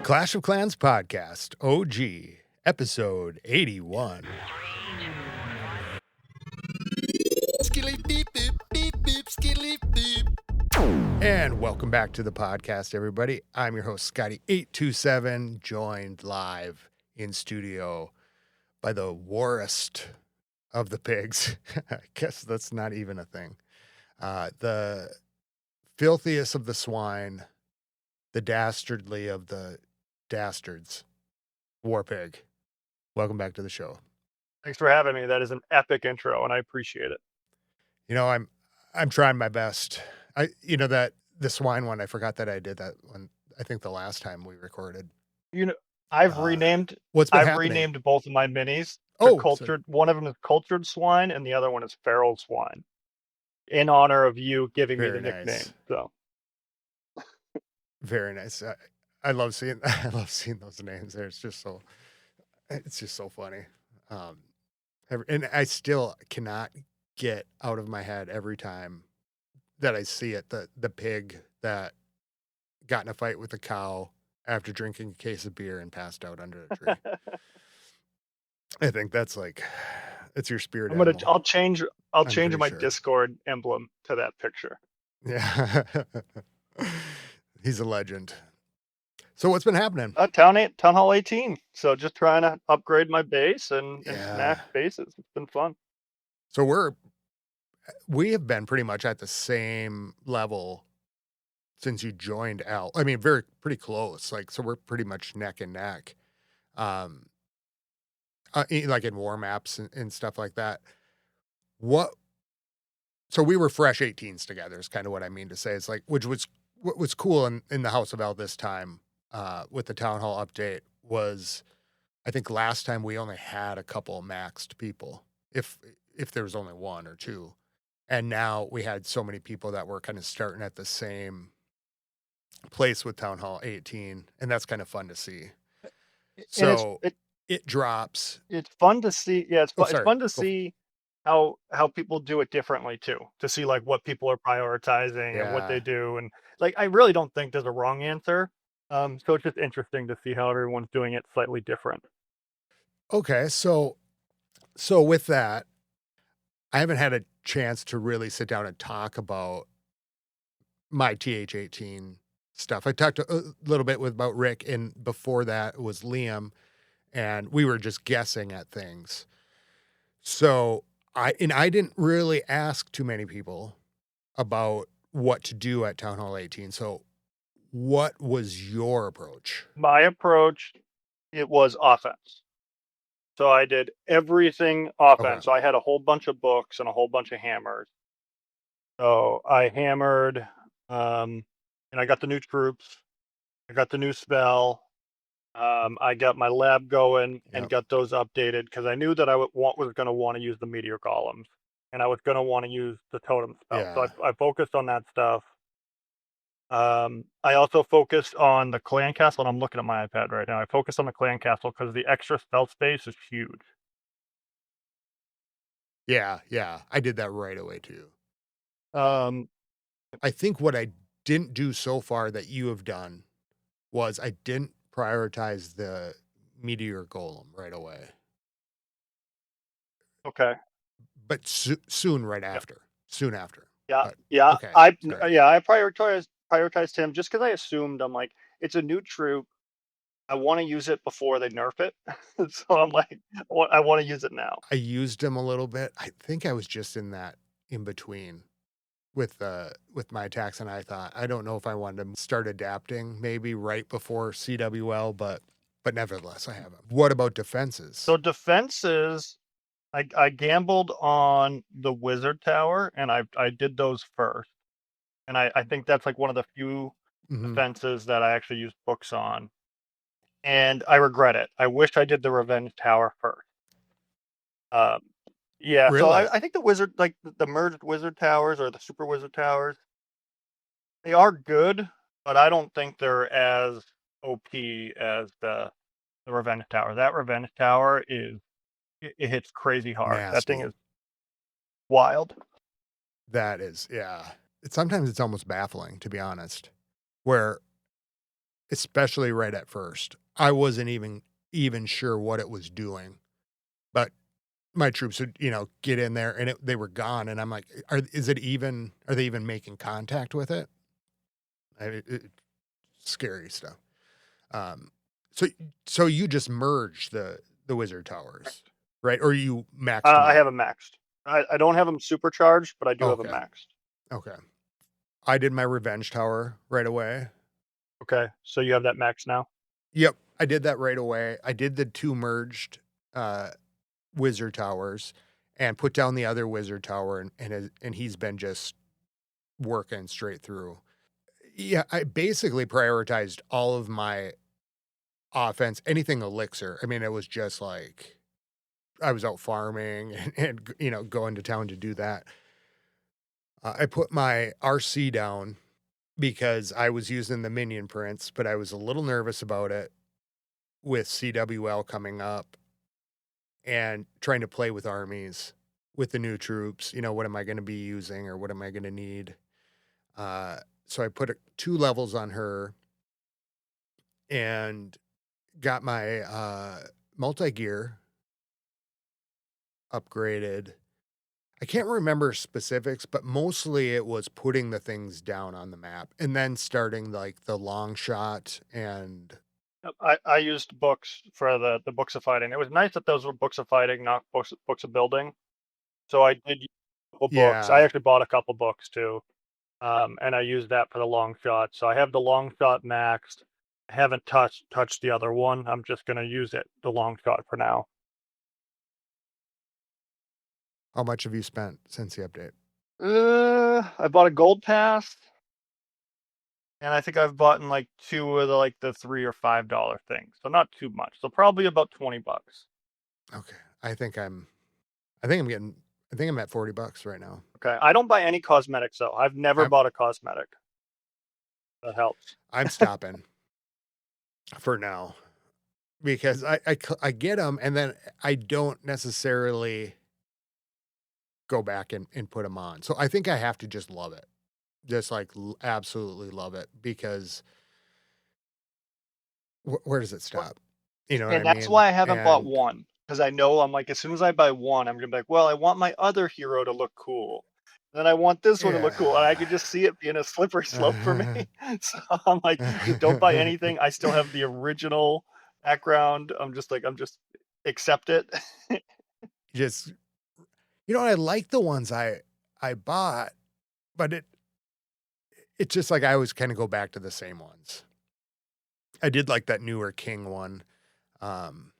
Clash of Clans podcast, OG, episode 81. And welcome back to the podcast, everybody. I'm your host, Scotty827, joined live in studio by the warest of the pigs. I guess that's not even a thing. The filthiest of the swine, the dastardly of the dastards, WarPig. Welcome back to the show. Thanks for having me. That is an epic intro, and I appreciate it. You know, I'm trying my best. That the swine one, I forgot that I did that one. I think the last time we recorded. I've renamed both of my minis to cultured. So one of them is cultured swine, and the other one is feral swine, in honor of you giving me the nickname. So very nice. I love seeing those names there. It's just so funny. And I still cannot get out of my head every time that I see it, the pig that got in a fight with a cow after drinking a case of beer and passed out under a tree. I think that's it's your spirit animal. I'll change my Discord emblem to that picture. Yeah. He's a legend. So what's been happening? Town Hall 18. So just trying to upgrade my base and smash bases. It's been fun. So we have been pretty much at the same level since you joined Al. I mean, pretty close. So we're pretty much neck and neck. Like in war maps and stuff like that. So we were fresh 18s together is kind of what I mean to say. It's what was cool in the House of HiLLL this time, with the town hall update was, I think last time we only had a couple maxed people, if there was only one or two. And now we had so many people that were kind of starting at the same place with Town Hall 18, and that's kind of fun to see. So it drops. It's fun to see. Yeah, it's fun to see how people do it differently too. To see what people are prioritizing and what they do, and I really don't think there's a wrong answer. So it's just interesting to see how everyone's doing it slightly different. Okay, so with that, I haven't had a chance to really sit down and talk about my TH18 stuff. I talked a little bit about Rick, and before that was Liam, and we were just guessing at things. So I didn't really ask too many people about what to do at Town Hall 18. So what was your approach? My approach, it was offense. So I did everything offense. Okay. So I had a whole bunch of books and a whole bunch of hammers. So I hammered, and I got the new troops. I got the new spell. I got my lab going and got those updated because I knew that I was going to want to use the meteor columns, and I was going to want to use the totem spell. Yeah. So I focused on that stuff. I also focused on the clan castle, and I'm looking at my iPad right now. I focused on the clan castle because the extra spell space is huge. Yeah, I did that right away too. I think what I didn't do so far that you have done was I didn't prioritize the meteor golem right away. Okay. But soon after. Soon after. Yeah. But, yeah. Okay, I prioritized him just because I assumed it's a new troop. I want to use it before they nerf it. So I'm I want to use it now. I used him a little bit. I think I was just in between with my attacks, and I thought, I don't know if I wanted to start adapting maybe right before CWL, but nevertheless I have him. What about defenses? So defenses, I gambled on the wizard tower, and I did those first. And I think that's one of the few defenses that I actually used books on. And I regret it. I wish I did the revenge tower first. Yeah, really? So I think the wizard, the merged wizard towers or the super wizard towers, they are good, but I don't think they're as OP as the revenge tower. That revenge tower it hits crazy hard. Nasty. That thing is wild. That is, yeah. Sometimes it's almost baffling, to be honest, where especially right at first. I wasn't even sure what it was doing, but my troops would, get in there and they were gone, and I'm like, are they even making contact with it? Scary stuff. Um, so so you just merged the wizard towers, right? Or you maxed them I out? have them maxed. I don't have them supercharged, but I do have them Okay, maxed. okay. I did my revenge tower right away. Okay, so you have that max now. Yep, I did that right away. I did the 2 merged, uh, wizard towers and put down the other wizard tower, and he's been just working straight through. Yeah, I basically prioritized all of my offense, anything elixir. I mean, it was just like I was out farming and going to town to do that. I put my RC down because I was using the minion prints, but I was a little nervous about it with CWL coming up and trying to play with armies with the new troops. What am I going to be using or what am I going to need? So I put 2 levels on her and got my multi gear upgraded. I can't remember specifics, but mostly it was putting the things down on the map and then starting like the long shot and Yep, I used books for the books of fighting. It was nice that those were books of fighting, not books of building. So I did use a couple books. I yeah. actually bought a couple books too, and I used that for the long shot. So I have the long shot maxed. I haven't touched the other one. I'm just gonna use the long shot for now. How much have you spent since the update? I bought a gold pass, and I think I've bought in like two of the $3 or $5 things. So not too much. So probably about $20. Okay. I think I'm at $40 right now. Okay. I don't buy any cosmetics though. I've never I'm bought a cosmetic. That helps. I'm stopping for now because I get them and then I don't necessarily go back and put them on. So I think I have to just love it. Just like absolutely love it because where does it stop? You know what I And that's mean? why I haven't bought And one. Because I know I'm like, as soon as I buy one, I'm gonna be like, well, I want my other hero to look cool. Then I want this one to look cool. And I yeah. could just see it being a slippery slope for me. So I'm like, just don't buy anything. I still have the original background. I'm just accept it. just I like the ones I bought, but it's just like I always kind of go back to the same ones. I did like that newer King one. Um,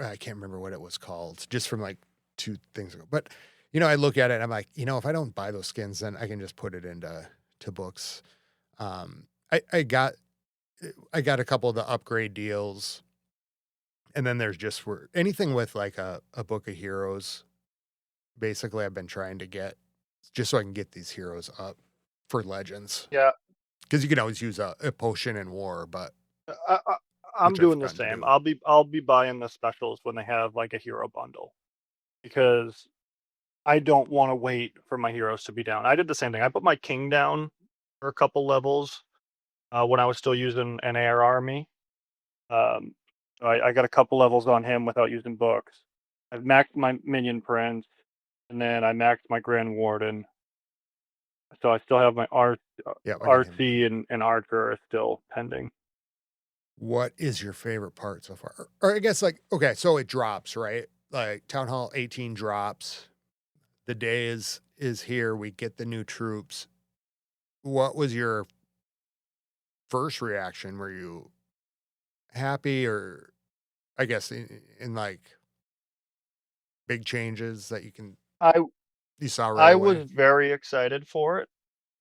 I can't remember what it was called, just from like 2 things ago. But I look at it and I'm like, if I don't buy those skins, then I can just put it into books. Um, I I got I got a couple of the upgrade deals, and then there's just for anything with like a book of heroes. Basically, I've been trying to get just so I can get these heroes up for legends Yeah. because you can always use a potion in war, but I, I, I'm which I've doing the forgotten to same. do. I'll be buying the specials when they have like a hero bundle because I don't want to wait for my heroes to be down. I did the same thing. I put my king down for a couple levels when I was still using an AR army. Um, I got a couple levels on him without using books. I've maxed my minion prince, and then I maxed my grand warden. So I still have my Yeah, I got him too. RC and archer are still pending. What is your favorite part so far? Or I guess like okay, so it drops, right? Like Town Hall 18 drops. The day is here. We get the new troops. What was your first reaction? Were you happy or I guess in like big changes that I you saw right I away? was very excited for it,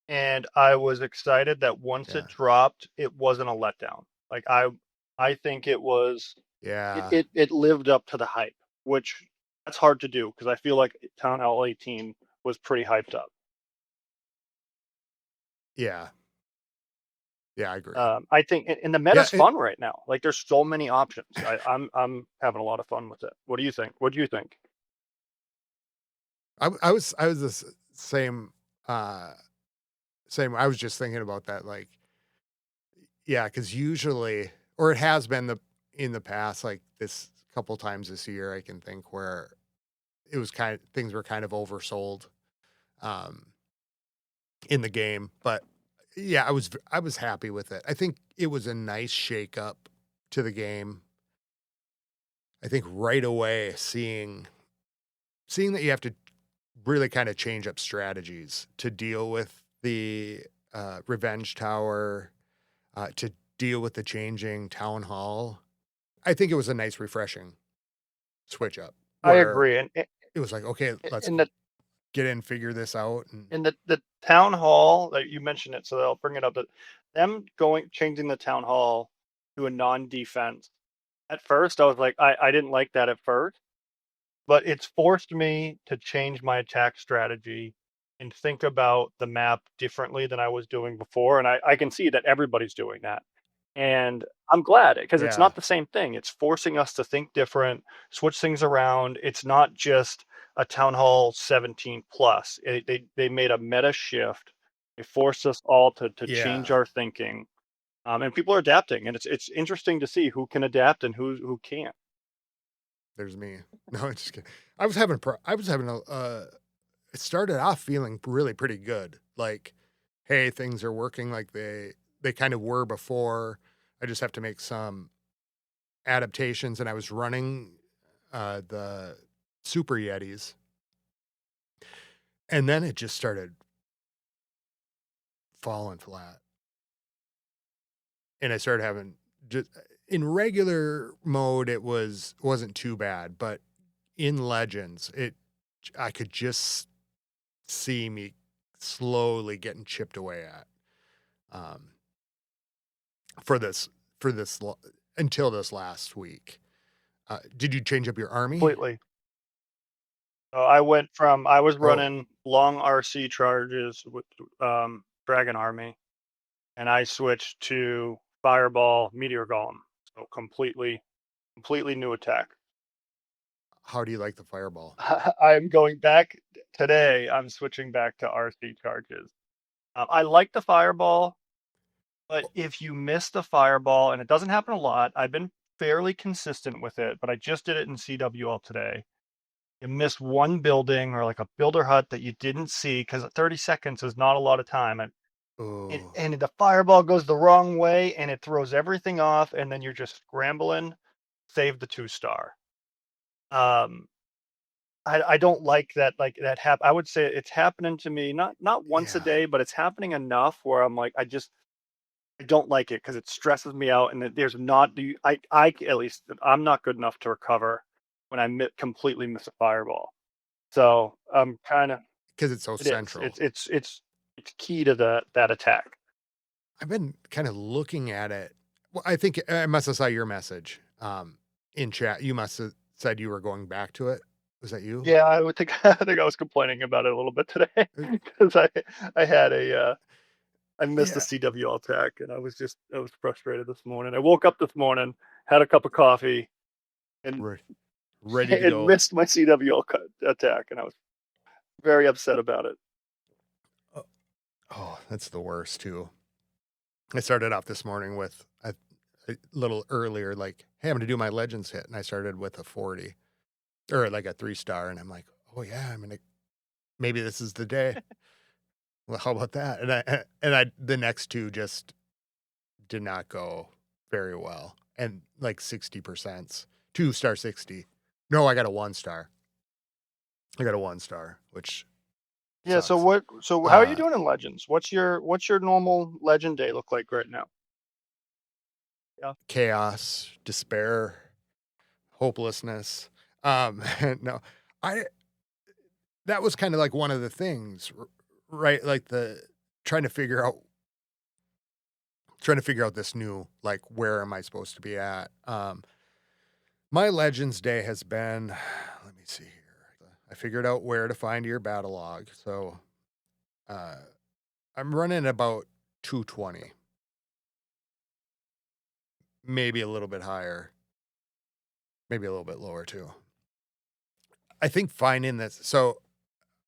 and I was excited that once Yeah. it dropped, it wasn't a letdown. Like I think it was Yeah. it lived up to the hype, which that's hard to do because I feel like Town Hall 18 was pretty hyped up. Yeah. Yeah, I agree. I think and the Yeah, meta's fun right now. Like there's so many options. I'm having a lot of fun with it. What do you think? What do you think? I was the same uh same I was just thinking about that like Yeah, because usually, or it has been in the past, like this couple times this year, I can think where it was things were kind of oversold um, in the game. But yeah, I was happy with it. I think it was a nice shake up to the game. I think right away seeing that you have to really kind of change up strategies to deal with the revenge tower, to deal with the changing town hall. I think it was a nice, refreshing switch up I where agree. it was like, okay, let's In the get in, figure this out. And the town hall, like you mentioned it, so I'll bring it up. That them changing the town hall to a non-defense. At first, I was like, I didn't like that at first, but it's forced me to change my attack strategy and think about the map differently than I was doing before. And I can see that everybody's doing that. And I'm glad because it's yeah, not the same thing. It's forcing us to think different, switch things around. It's not just a Town Hall 17 plus. They made a meta shift. They forced us all to change yeah, our thinking. And people are adapting, and it's interesting to see who can adapt and who can't. there's me. No, I'm just kidding. I was having it started off feeling really pretty good. Like, hey, things are working like they kind of were before. I just have to make some adaptations, and I was running the Super Yetis, and then it just started falling flat, and I started having just in regular mode wasn't too bad, but in Legends, I could just see me slowly getting chipped away at um, for this for this lo- until this last week. Did you change up your army? Completely. I went from I was Oh, running long RC charges with Dragon Army, and I switched to Fireball Meteor Golem. So completely new attack. how do you like the fireball? I'm going back today. I'm switching back to RC charges. I like the Fireball, but if you miss the Fireball, and it doesn't happen a lot, I've been fairly consistent with it, but I just did it in CWL today. You miss one building or like a builder hut that you didn't see because 30 seconds is not a lot of time. Oh, And the fireball goes the wrong way and it throws everything off, and then you're just scrambling, save the 2-star. Um, I don't like that. Like that I would say it's happening to me not once a yeah. day, but it's happening enough where I'm like I don't like it because it stresses me out, and there's not the I at least I'm not good enough to recover when completely miss a fireball. So I'm kind of Because it's so it is central. it's key to that attack. I've been kind of looking at it. Well, I think I must have saw your message in chat. You must have said you were going back to it. Was that you? Yeah, I would think I think I was complaining about it a little bit today Uh, because I had I missed the Yeah, CWL attack, and I was frustrated this morning. I woke up this morning, had a cup of coffee, and re- ready to and go. missed my CWL attack, and I was very upset about it. Oh, oh, that's the worst too. I started off this morning with a little earlier, like, hey, I'm going to do my Legends hit. And I started with a 40 or like a 3-star. And I'm like, oh, yeah, maybe this is the day. Well, how about that? The next two just did not go very well. And like 60%, 2-star 60. No, I got a 1-star. I got a 1-star, which Yeah. So sucks. what? So how are you Uh, doing in Legends? What's your normal Legend day look like right now? Yeah. Chaos, despair, hopelessness. No, I, that was kind of like one of the things, right? Like trying to figure out trying to figure out this new, like, where am I supposed to be at? My Legends day has been, let me see here. I figured out where to find your battle log. So uh, I'm running about 220, maybe a little bit higher, maybe a little bit lower too. I think finding this. So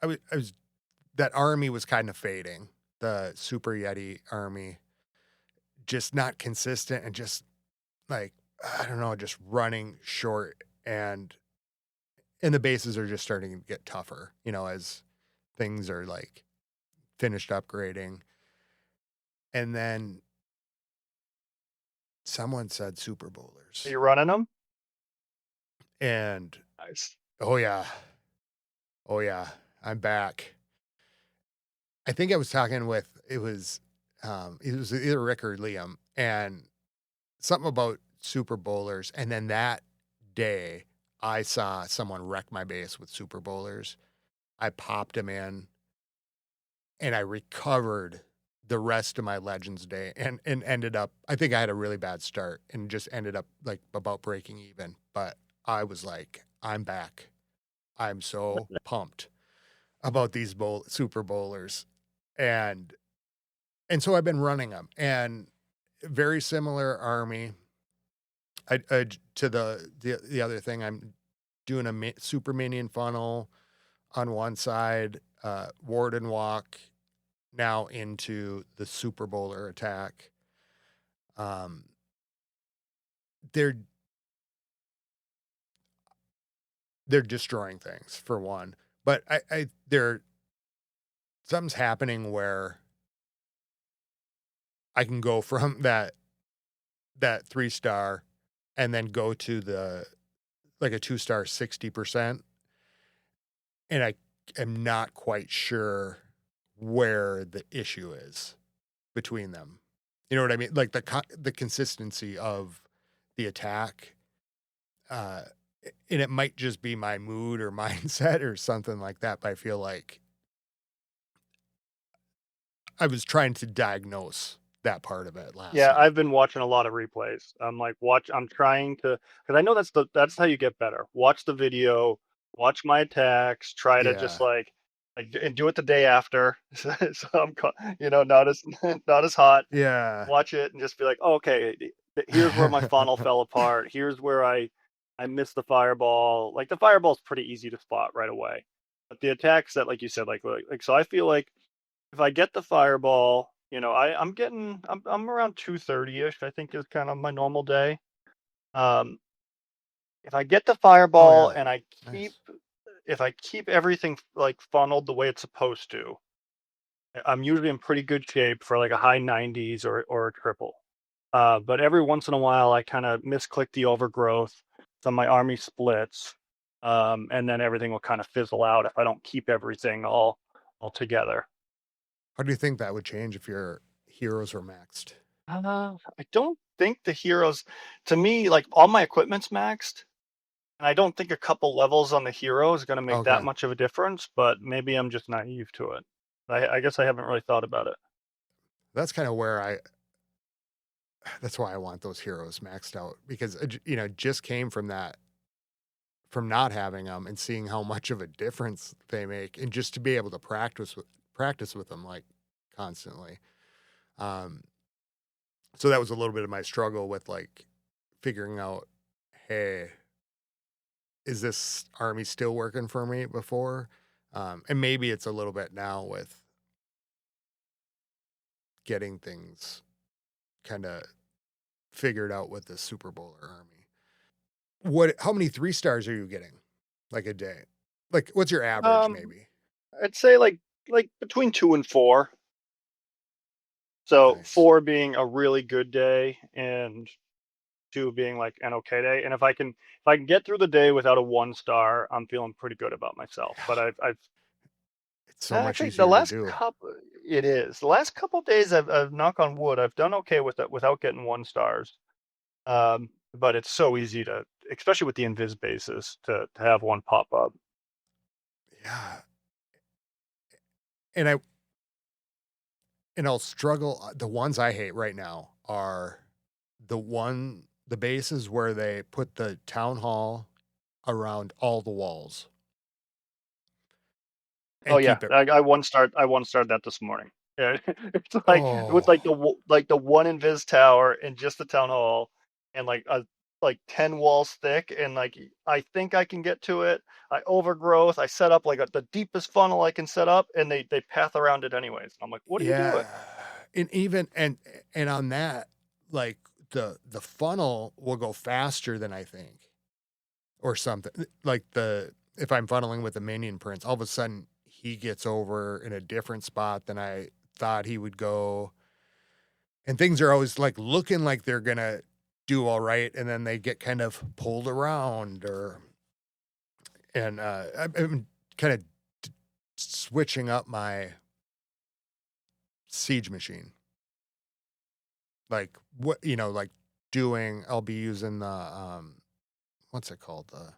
I was that army was kind of fading. The Super Yeti army just not consistent and just like, I don't know, just running short and the bases are just starting to get tougher, as things are like finished upgrading. And then someone said Super Are Bowlers. you running them? And Nice. oh yeah. Oh yeah. I'm back. I think I was talking with it was either Rick or Liam and something about Super Bowlers. And then that day I saw someone wreck my base with Super Bowlers. I popped him in and I recovered the rest of my Legends day and ended up, I think I had a really bad start and just ended up like about breaking even. But I was like, I'm back. I'm so pumped about these Super Bowlers. And so I've been running them and very similar army. To the other thing, I'm doing a super minion funnel on one side, ward and walk now into the Super Bowler attack. Um, they're they're destroying things for one, but something's happening where I can go from that 3-star and then go to the like a 2-star 60%, and I am not quite sure where the issue is between them. You know what I mean? Like the consistency of the attack, uh, and it might just be my mood or mindset or something like that. But I feel like I was trying to diagnose that part of it last Yeah, night. I've been watching a lot of replays. I'm trying to, because I know that's how you get better. Watch the video, watch my attacks, try to just Yeah, like and do it the day after. So not as not as hot. yeah, Watch it and just be like, oh, okay, here's where my funnel fell apart. Here's where I missed the fireball. Like the fireball's pretty easy to spot right away. But the attacks that, like you said, like so I feel like if I get the fireball, I'm around 230-ish, I think is kind of my normal day. Um, if I get the oh fireball yeah, and nice. if I keep everything like funneled the way it's supposed to, I'm usually in pretty good shape for like a high 90s or a triple. But every once in a while, I kind of misclick the overgrowth, so my army splits, and then everything will kind of fizzle out if I don't keep everything all together. How do you think that would change if your heroes were maxed? I don't think the heroes, to me, like all my equipment's maxed, and I don't think a couple levels on the hero is going to make that Okay, much of a difference. But maybe I'm just naive to it. I guess I haven't really thought about it. that's kind of where I. That's why I want those heroes maxed out because just came from that from not having them and seeing how much of a difference they make and just to be able to practice with them like constantly. Um, so that was a little bit of my struggle with like figuring out, hey, is this army still working for me before? And maybe it's a little bit now with getting things kind of figured out with the Super Bowler army. How many 3-stars are you getting like a day? Like what's your average Um, maybe? I'd say like between 2 and 4. So Nice. 4 being a really good day and 2 being like an okay day. And if I can get through the day without a 1-star, I'm feeling pretty good about myself. But I've It's so much actually the easier to last do. couple it is the last couple of days I've knock on wood, I've done okay with it without getting 1-stars. But it's so easy to, especially with the invis bases, to have one pop up. Yeah. And I and I'll struggle. The ones I hate right now are the bases where they put the town hall around all the walls Oh and yeah, keep it. I 1-starred that this morning. Yeah, it's like with Oh, like the one invis tower and just the town hall and like 10 walls thick, and like I think I can get to it. I overgrowth. I set up like the deepest funnel I can set up, and they path around it anyways. I'm like, what are you yeah. doing? And even and on that. like the funnel will go faster than I think, or something. Like if I'm funneling with the minion prince, all of a sudden he gets over in a different spot than I thought he would go, and things are always like looking like they're gonna do all right, and then they get kind of pulled around, or and I'm kind of switching up my siege machine. Like like I'll be using the what's it called? The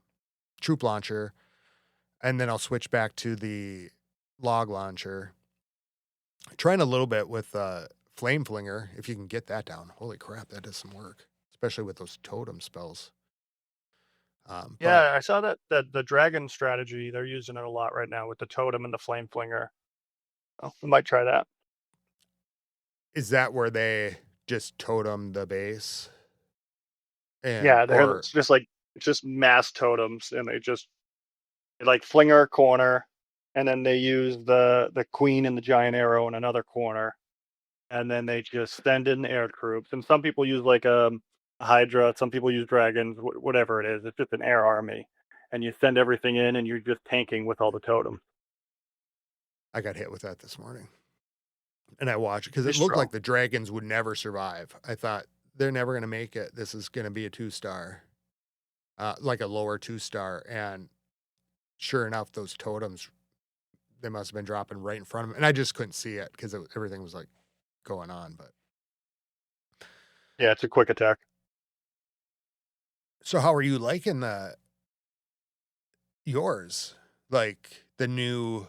troop launcher, and then I'll switch back to the log launcher. Trying a little bit with flame flinger, if you can get that down. Holy crap, that does some work, especially with those totem spells. But Yeah, I saw that the dragon strategy, they're using it a lot right now with the totem and the flame flinger. Oh, I might try that. is that where they just totem the base, and Yeah, they're or it's just like it's just mass totems, and they like flinger corner, and then they use the queen and the giant arrow in another corner, and then they just send in air troops. And some people use like a hydra, some people use dragons, whatever it is. It's just an air army, and you send everything in, and you're just tanking with all the totems. I got hit with that this morning, and I watched it because it It's looked strong. like the dragons would never survive. I thought they're never going to make it. This is going to be a 2-star, like a lower 2-star, and sure enough, those totems, they must have been dropping right in front of me, and I just couldn't see it because everything was like going on. But Yeah, it's a quick attack. so, how are you liking yours? Like the new,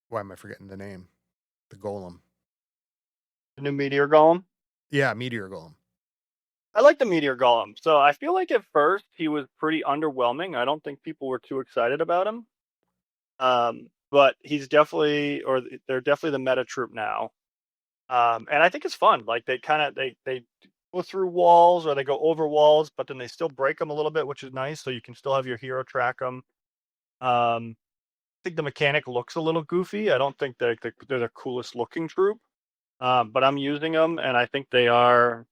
why am I forgetting the name? The golem. The new meteor golem. Yeah, meteor golem. I like the meteor golem. So I feel like at first he was pretty underwhelming. I don't think people were too excited about him. But he's definitely, or they're definitely the meta troop now. And I think it's fun. Like they go through walls or they go over walls, but then they still break them a little bit, which is nice. So you can still have your hero track them. I think the mechanic looks a little goofy. I don't think they're the coolest looking troop. But I'm using them, and I think they are,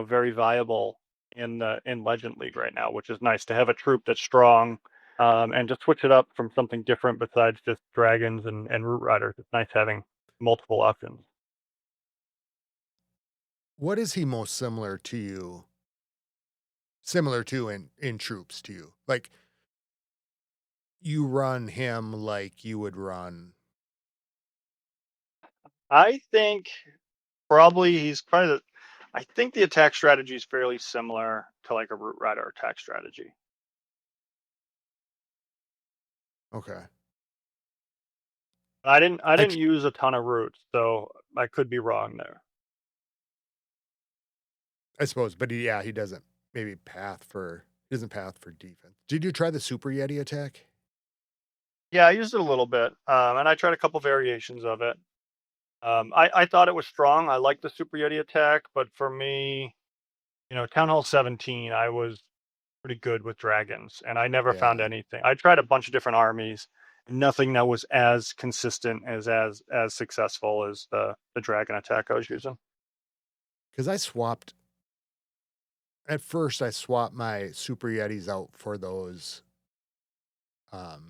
very viable in Legend League right now, which is nice to have a troop that's strong, and just switch it up from something different besides just dragons and root riders. It's nice having multiple options. What is he most similar to you? Similar to in troops to you? Like you run him like you would run. I think probably he's probably the. I think the attack strategy is fairly similar to like a root rider attack strategy. Okay. I didn't I use a ton of roots, so I could be wrong there. I suppose, but yeah, he doesn't maybe he doesn't path for defense. Did you try the Super Yeti attack? Yeah, I used it a little bit, and I tried a couple variations of it. I thought it was strong. I liked the Super Yeti attack, but for me, Town Hall 17, I was pretty good with dragons, and I never found Yeah. anything. I tried a bunch of different armies, and nothing that was as consistent as successful as the dragon attack I was using. Because at first I swapped my Super Yetis out for those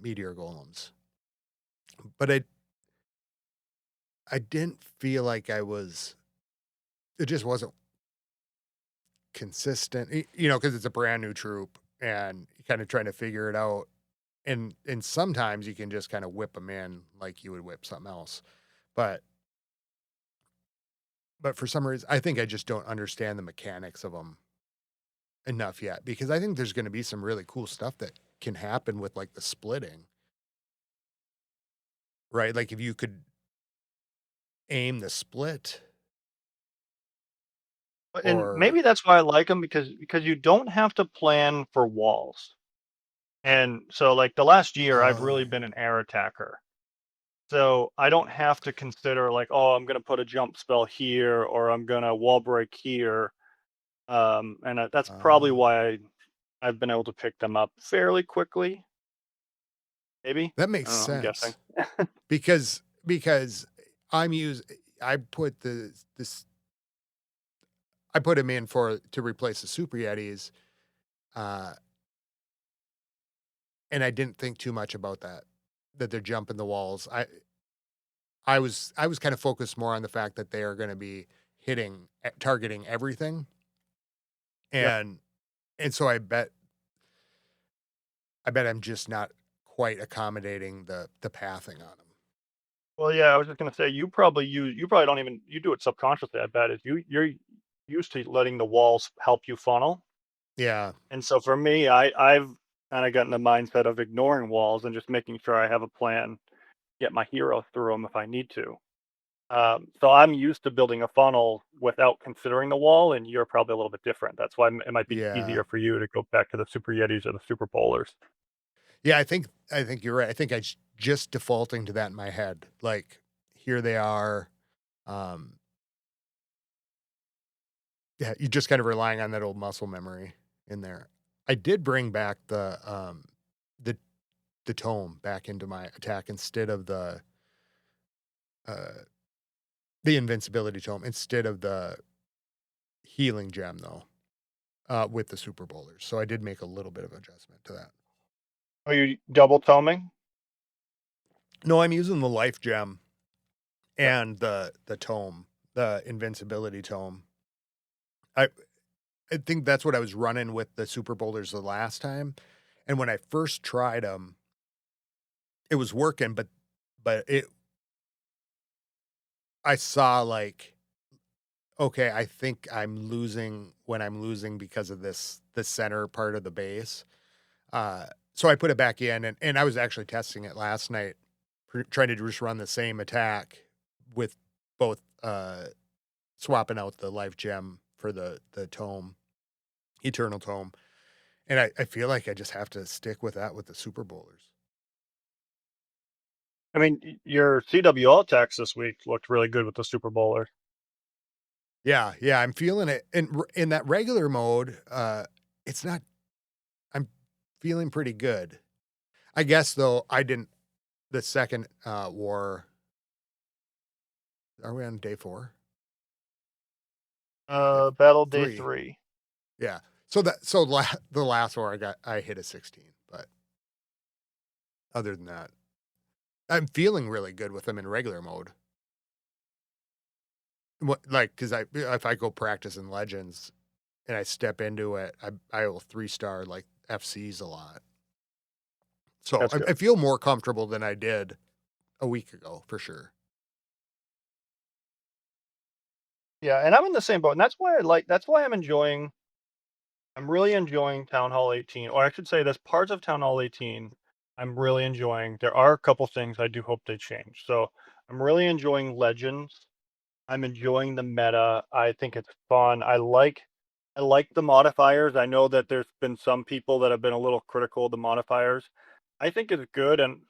meteor golems. But I didn't feel like it just wasn't consistent, because it's a brand new troop and kind of trying to figure it out. And sometimes you can just kind of whip them in like you would whip something else. But for some reason, I think I just don't understand the mechanics of them enough yet, because I think there's going to be some really cool stuff that can happen with like the splitting, right? Like if you could aim the split, And or maybe that's why I like them because you don't have to plan for walls. And so, like the last year, I've uh, really been an air attacker. So I don't have to consider like, oh, I'm going to put a jump spell here or I'm going to wall break here. And that's probably uh, why I've been able to pick them up fairly quickly. Maybe that I makes don't know. I'm guessing. sense because I'm using. I put this I put him in to replace the Super Yetis, uh, and I didn't think too much about that they're jumping the walls. I was kind of focused more on the fact that they are gonna be targeting everything, Yep. and so I bet I'm just not quite accommodating the pathing on them. Well, yeah, I was just gonna say you probably don't even you do it subconsciously. I bet is you're used to letting the walls help you funnel, Yeah, and so for me, I've kind of gotten the mindset of ignoring walls and just making sure I have a plan, get my hero through them if I need to. So I'm used to building a funnel without considering the wall, and you're probably a little bit different. That's why it might be yeah. easier for you to go back to the Super Yetis or the Super Bowlers. Yeah, I think you're right. I think just defaulting to that in my head. Like, here they are. Um, yeah, you're just kind of relying on that old muscle memory in there. I did bring back the the tome back into my attack instead of uh the invincibility tome instead of the healing gem though, with the super bowlers. So I did make a little bit of adjustment to that. Are you double toming? No, I'm using the life gem Yep. and the tome, the invincibility tome. I I think that's what I was running with the super boulders the last time. And when I first tried them, it was working, but I saw like, okay, I think I'm losing when I'm losing because of the center part of the base. Uh, so I put it back in, and I was actually testing it last night, trying to just run the same attack with both swapping out the life gem for the tome, eternal tome. And I feel like I just have to stick with that with the Super Bowlers. I mean, your CWL attacks this week looked really good with the Super Bowler. Yeah, yeah, I'm feeling it. And in that regular mode, it's not. I'm feeling pretty good. I guess though I didn't. The second war. Are we on day 4? Day Battle Day 3. 3. Yeah. The last war I hit a 16, but other than that, I'm feeling really good with them in regular mode. What like because I if I go practice in Legends and I step into it, I will 3-star like FCs a lot. So That's good. I feel more comfortable than I did a week ago for sure. Yeah, and I'm in the same boat, and that's why I'm really enjoying Town Hall 18, or I should say there's parts of Town Hall 18 I'm really enjoying. There are a couple things I do hope they change. So I'm really enjoying Legends. I'm enjoying the meta. I think it's fun. I like the modifiers. I know that there's been some people that have been a little critical of the modifiers. I think it's good and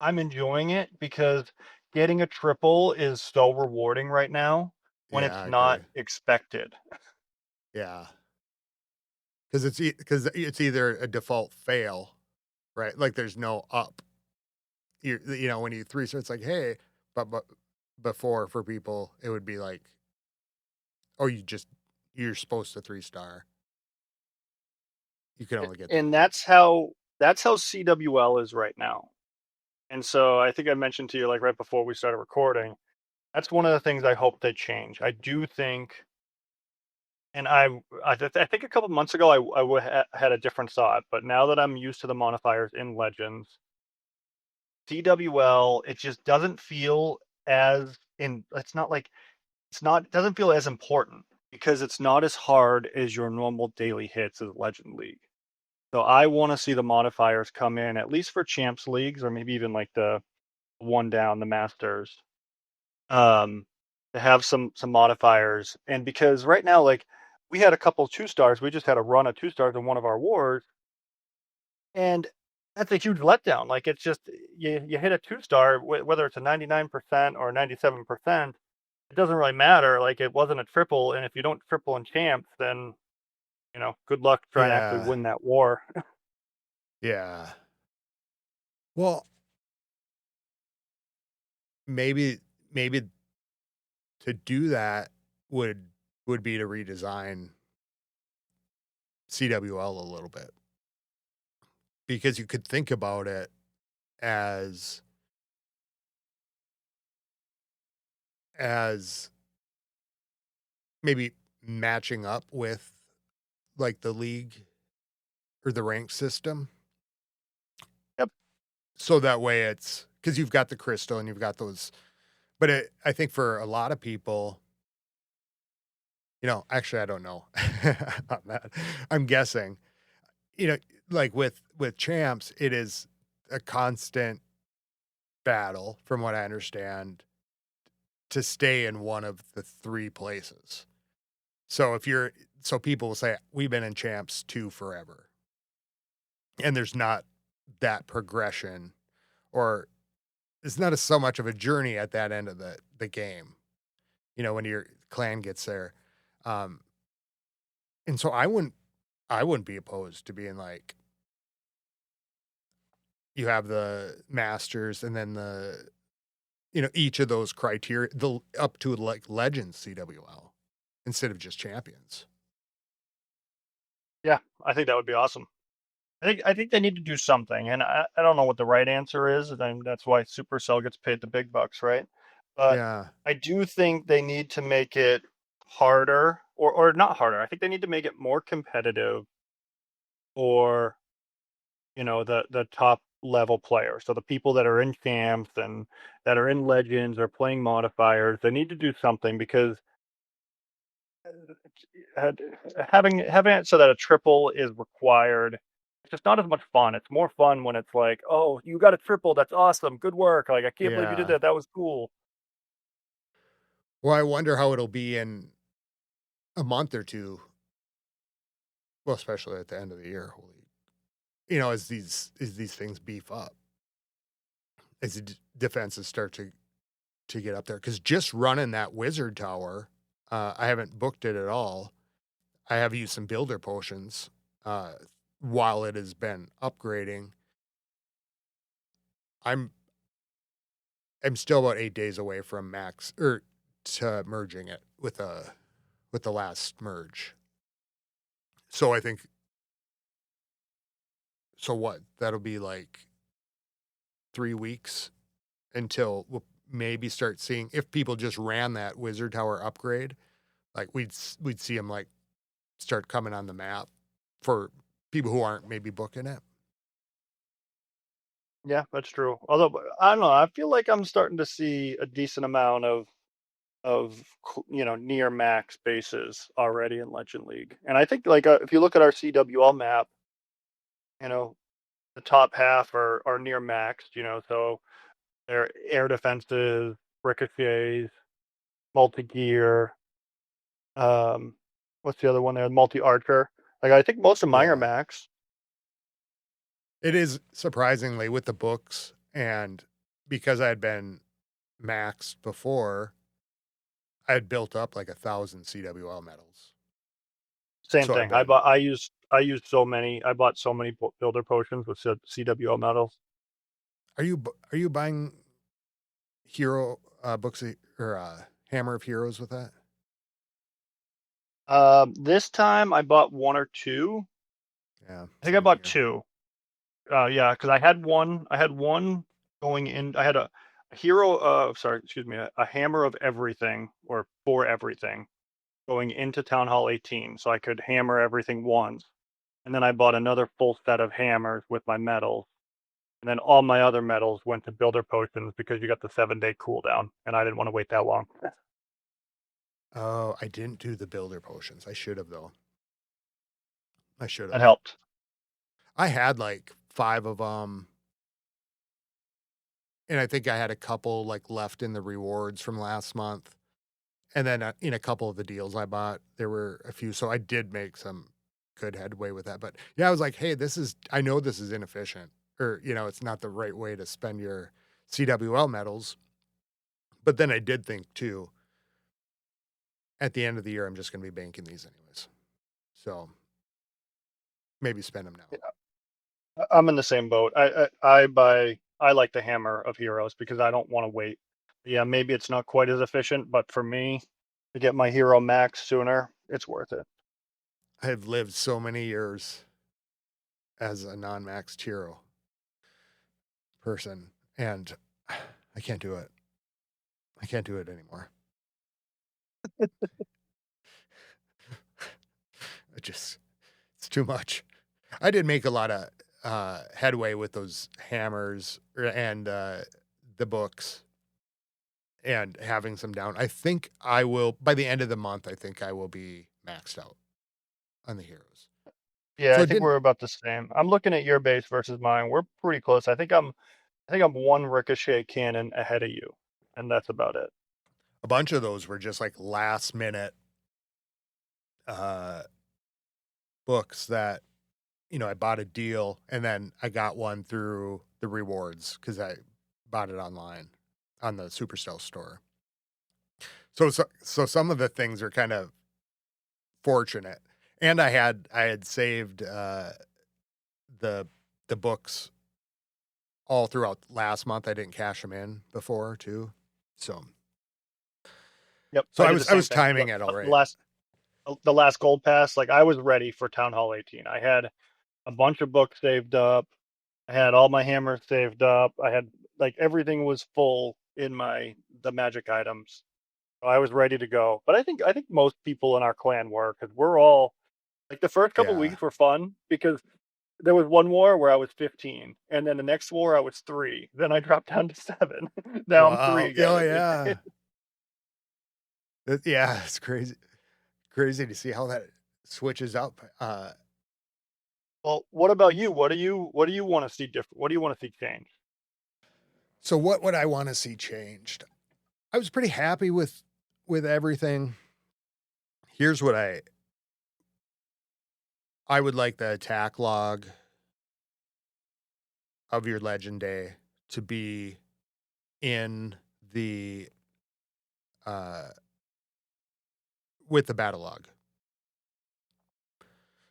I'm enjoying it because getting a triple is so rewarding right now when Yeah, it's I not agree. expected. Yeah, because it's either a default fail, right? Like there's no up. When you 3-star, it's like hey, but before for people it would be like oh you're supposed to 3-star. You can only get the And one. that's how CWL is right now. And so I think I mentioned to you like right before we started recording, that's one of the things I hope they change. I do think and I think a couple months ago had a different thought, but now that I'm used to the modifiers in Legends, CWL it just doesn't feel as in it's not like it's not it doesn't feel as important because it's not as hard as your normal daily hits as Legend League. So I want to see the modifiers come in at least for champs leagues or maybe even like the one down the masters. Um, to have some modifiers and because right now like we had a couple 2-stars, we just had a run of 2-stars in one of our wars, and that's a huge letdown. Like it's just you hit a 2-star whether it's a 99% or 97%, it doesn't really matter. Like it wasn't a triple, and if you don't triple in champs, then good luck trying to actually Yeah, win that war. yeah. Well, maybe maybe to do that would would be to redesign CWL a little bit, because you could think about it as as maybe matching up with like the league or the rank system. Yep. So that way it's because you've got the crystal and you've got those, but I think for a lot of people, actually, I don't know on that. I'm guessing, you know, like with champs, it is a constant battle, from what I understand, to stay in one of the three places. So so people will say, we've been in champs 2 forever. And there's not that progression, or it's not so much of a journey at that end of the game, when your clan gets there. Um, and so I wouldn't be opposed to being like, you have the masters and then each of those criteria, the up to like legends CWL instead of just champions. Yeah, I think that would be awesome. I think they need to do something, and I don't know what the right answer is, and that's why Supercell gets paid the big bucks, right? But Yeah. I do think they need to make it harder, or not harder. I think they need to make it more competitive for the top level players. So the people that are in champs and that are in legends or playing modifiers, they need to do something because uh, having it so that a triple is required, it's just not as much fun. It's more fun when it's like, oh, you got a triple, that's awesome, good work, like I can't believe you did Yeah. that, that was cool. Well, I wonder how it'll be in a month or two. Well, especially at the end of the year, holy, as these things beef up, as the defenses start to get up there. Because just running that wizard tower, I haven't booked it at all. I have used some builder potions uh, while it has been upgrading. I'm I'm still about 8 days away from max or to merging it with the last merge. So I think, so what that'll be like 3 weeks until we'll maybe start seeing, if people just ran that wizard tower upgrade, like we'd see them like start coming on the map for people who aren't maybe booking it. Yeah, that's true. Although I don't know, I feel like I'm starting to see a decent amount of near max bases already in Legend League, and I think like if you look at our CWL map, you know the top half are near maxed, so they're air defenses, ricochets, multi gear. Um, what's the other one there? Multi archer. Like I think most of mine are Yeah. max. It is surprisingly with the books, and because I had been maxed before, I had built up like 1,000 CWL medals. Same So I've thing. been. I used so many. I bought so many builder potions with CWL medals. Are you buying hero books or Hammer of Heroes with that? This time I bought one or two. Yeah, I think I same bought here. two. Yeah, because I had one. I had one going in. I had a hero. Sorry, excuse me. A hammer of everything or for everything going into Town Hall 18, so I could hammer everything once. And then I bought another full set of hammers with my medals. And then all my other medals went to builder potions because you got the 7-day cooldown, and I didn't want to wait that long. Oh, I didn't do the builder potions. I should have though. I should That have. helped. I had like 5 of them, and I think I had a couple like left in the rewards from last month. And then in a couple of the deals I bought, there were a few, so I did make some good headway with that. But yeah, I was like, hey, I know this is inefficient, or it's not the right way to spend your CWL medals. But then I did think too, at the end of the year, I'm just going to be banking these anyways. So maybe spend them now. I'm in the same boat. I like the hammer of heroes because I don't want to wait. Yeah, maybe it's not quite as efficient, but for me, to get my hero max sooner, it's worth it. I've lived so many years as a non-maxed hero person, and I can't do it. I can't do it anymore. It just it's too much. I did make a lot of headway with those hammers and the books and having some down. I think I will by the end of the month. I think I will be maxed out on the heroes. Yeah, So I it think didn't. we're about the same. I'm looking at your base versus mine. We're pretty close. I think I'm one ricochet cannon ahead of you, and that's about it. A bunch of those were just like last minute uh, books that I bought a deal and then I got one through the rewards because I bought it online on the Supercell store. So some of the things are kind of fortunate, and I had saved the the books all throughout last month. I didn't cash them in before too, so Yep, so I I did the was I same was thing. timing it all The right. last the last gold pass, like I was ready for Town Hall 18. I had a bunch of books saved up. I had all my hammers saved up. I had like everything was full in the magic items. So I was ready to go. But I think most people in our clan were because we're all like the first couple Yeah. weeks were fun because there was one war where I was 15, and then the next war I was 3. Then I dropped down to 7. Now I'm 3 Wow. again. Oh yeah. Yeah. It's crazy. Crazy to see how that switches up. Well, what about you? What do you want to see different? What do you want to see change? So what would I want to see changed? I was pretty happy with everything. Here's what I would like the attack log of your legend day to be in the uh with the battle log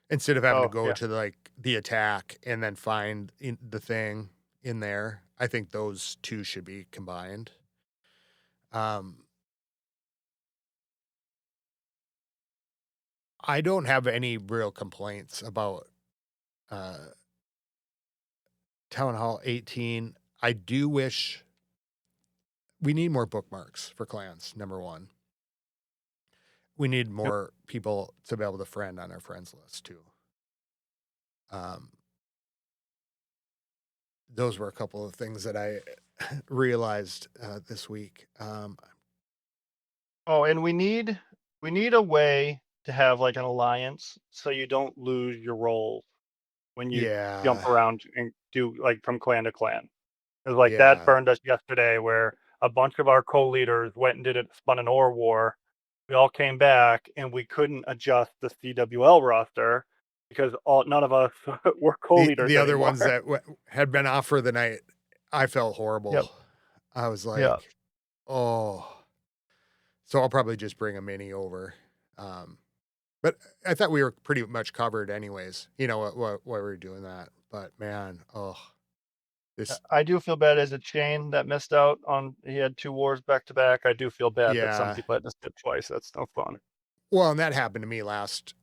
instead of having to Oh go yeah, to like the attack and then find the thing in there. I think those two should be combined. Um I don't have any real complaints about uh Town Hall 18. I do wish we need more bookmarks for clans, number 1. We need yep. more people to be able to friend on our friends list too. Um, those were a couple of things that I realized this week. Oh, and we need a way to have like an alliance so you don't lose your roles when you jump Yeah, around and do like from clan to clan. It was like that yeah. burned us yesterday where a bunch of our co-leaders went and did it, spun an ore war. We all came back and we couldn't adjust the CWL roster because none of us were co-leaders The other anymore. ones that had been off for the night, I felt Yep. horrible. I was Yeah. like, oh. So I'll probably just bring a mini over. Um, but I thought we were pretty much covered anyways. What we were doing that. But man, oh, this I do feel bad as a chain that missed out on. He had 2 wars back to back. I do feel bad that some yeah. people had to skip twice. That's no fun. Well, and that happened to me last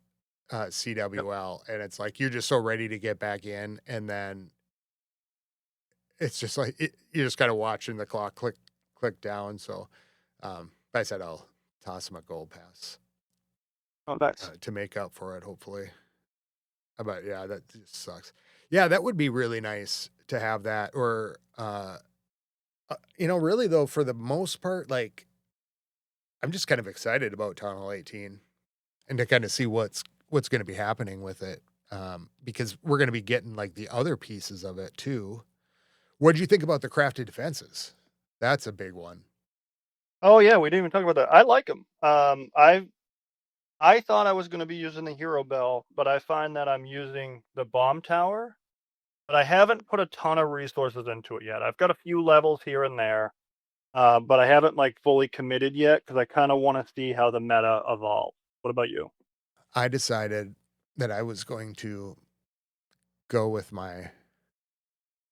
Yep. CWL, and it's like you're just so ready to get back in, and then it's just like you're just kind of watching the clock click down. So, but I said I'll toss him a gold pass Oh, nice. to make up for it. Hopefully, but yeah, that just sucks. Yeah, that would be really nice to have that, or really though, for the most part, like I'm just kind of excited about Town Hall 18 and to kind of see what's going to be happening with it, because we're going to be getting like the other pieces of it too. What did you think about the crafted defenses? That's a big one. Oh yeah, we didn't even talk about that. I like him. I thought I was going to be using the hero bell, but I find that I'm using the bomb tower. But I haven't put a ton of resources into it yet. I've got a few levels here and there, but I haven't like fully committed yet because I kind of want to see how the meta evolves. What about you? I decided that I was going to go with I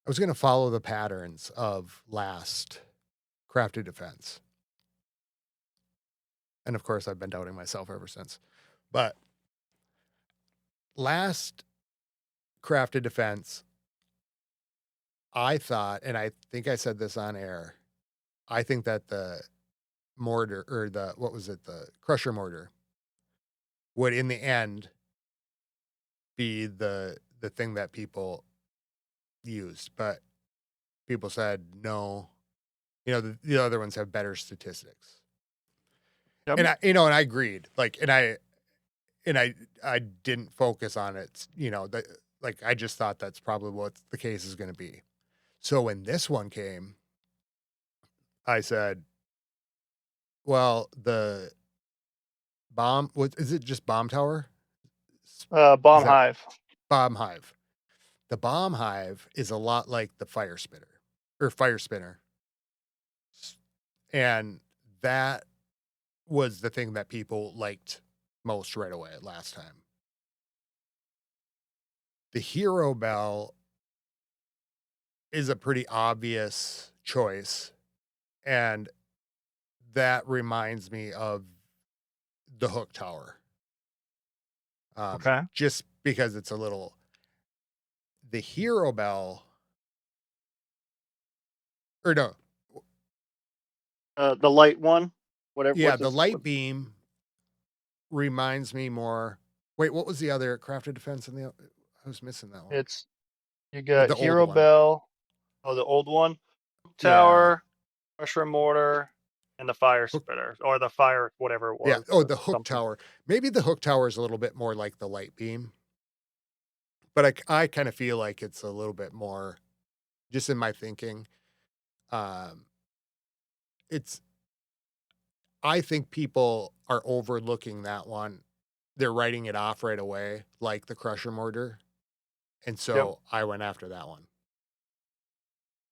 was going to follow the patterns of last crafted defense. And of course, I've been doubting myself ever since. But last crafted defense, I thought, and I think I said this on air, I think that the mortar, or the crusher mortar, would in the end be the thing that people used. But people said no. The other ones have better statistics. Yep. And I agreed. I didn't focus on it. I just thought that's probably what the case is going to be. So when this one came, I said, well, the bomb, what is it? Just bomb tower? Is Bomb that hive. bomb hive? The bomb hive is a lot like the fire spitter or fire spinner. And that was the thing that people liked most right away last time. The hero bell is a pretty obvious choice. And that reminds me of the hook tower. Okay. Just because it's the hero bell, or no, The light one, whatever. yeah, What's the this? light beam reminds me more. Wait, what was the other crafted defense in I was missing that one. It's you got The old hero one. bell. Oh, the old one. Yeah. Tower, mushroom mortar, and the fire Hook, spitter, or the fire whatever it yeah. was. Oh, the hook Something. tower. Maybe the hook tower is a little bit more like the light beam, but I kind of feel like it's a little bit more, just in my thinking. Um, it's I think people are overlooking that one. They're writing it off right away, like the crusher mortar. And Yep. so I went after that one.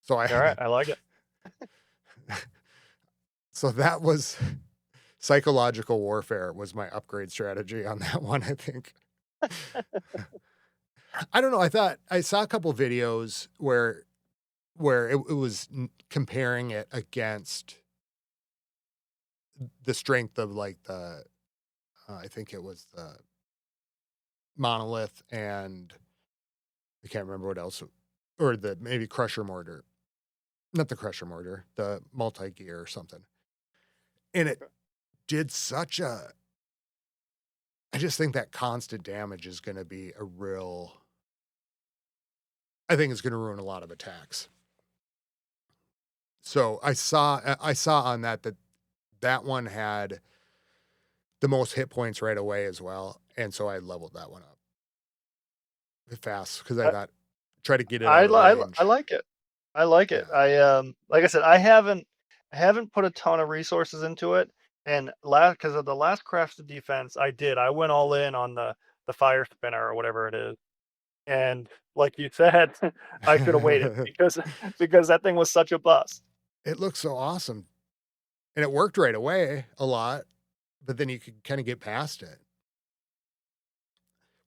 So I All right. I like it. so that was psychological warfare was my upgrade strategy on that one, I think. I don't know. I saw a couple videos where it was comparing it against the strength of like I think it was the monolith, and I can't remember what else, or the maybe crusher mortar, not the crusher mortar, the multi gear or something. And it did such a, I just think that constant damage is going to be I think it's going to ruin a lot of attacks. So I saw on that one had the most hit points right away as well. And so I leveled that one up fast because I I thought, try to get it out of range. I like it. I like it. Yeah. Like I said, I haven't put a ton of resources into it, and last because of the last crafted defense, I went all in on the fire spinner or whatever it is, and like you said, I should have waited because that thing was such a bust. It looks so awesome. And it worked right away a lot, but then you could kind of get past it.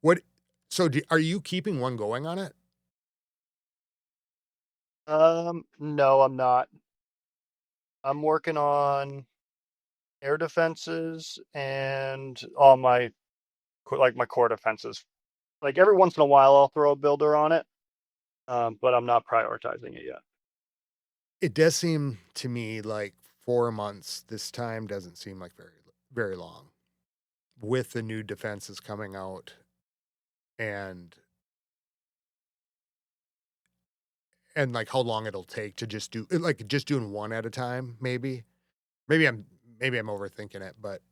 What, so are you keeping one going on it? No, I'm not. I'm working on air defenses and all my like my core defenses. Like every once in a while, I'll throw a builder on it, but I'm not prioritizing it yet. It does seem to me like 4 months this time doesn't seem like very long with the new defenses coming out, and like how long it'll take to just do like just doing one at a time. Maybe I'm overthinking it, but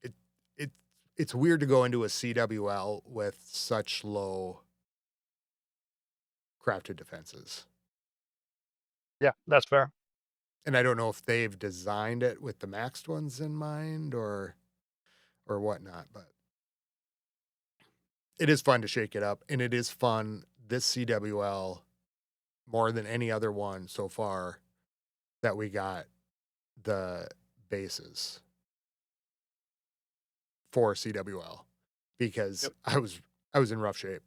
it it it's weird to go into a CWL with such low crafted defenses. Yeah, that's fair. And I don't know if they've designed it with the maxed ones in mind or whatnot, but it is fun to shake it up, and it is fun this CWL more than any other one so far that we got the bases for CWL because Yep, I was in rough shape.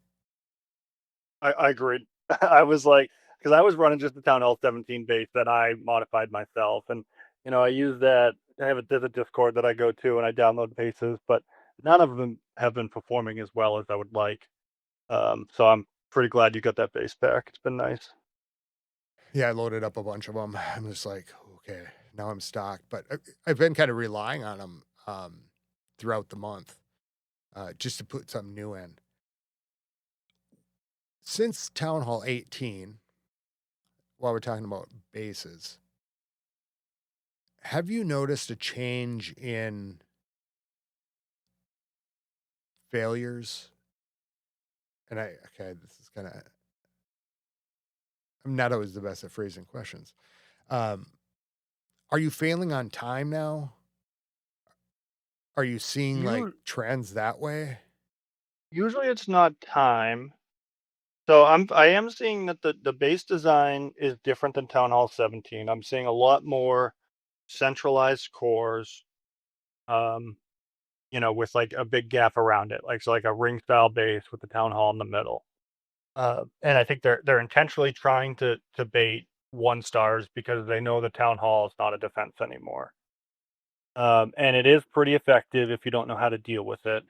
I agreed. I was like, because I was running just the Town Hall 17 base that I modified myself, and I use that. There's a Discord that I go to, and I download bases, but none of them have been performing as well as I would like. So I'm pretty glad you got that base back. It's been nice. Yeah, I loaded up a bunch of them. I'm just like, okay, now I'm stocked. But I've been kind of relying on them throughout the month just to put something new in. Since Town Hall 18, while we're talking about bases, have you noticed a change in failures? And this is kind of, I'm not always the best at phrasing questions. Um, are you failing on time now? Are you seeing like You trends that way? usually it's not time. So I am seeing that the base design is different than Town Hall 17. I'm seeing a lot more centralized cores, um, with like a big gap around it, like a ring style base with the Town Hall in the middle. And I think they're intentionally trying to bait 1 stars because they know the Town Hall is not a defense anymore. And it is pretty effective if you don't know how to deal with it.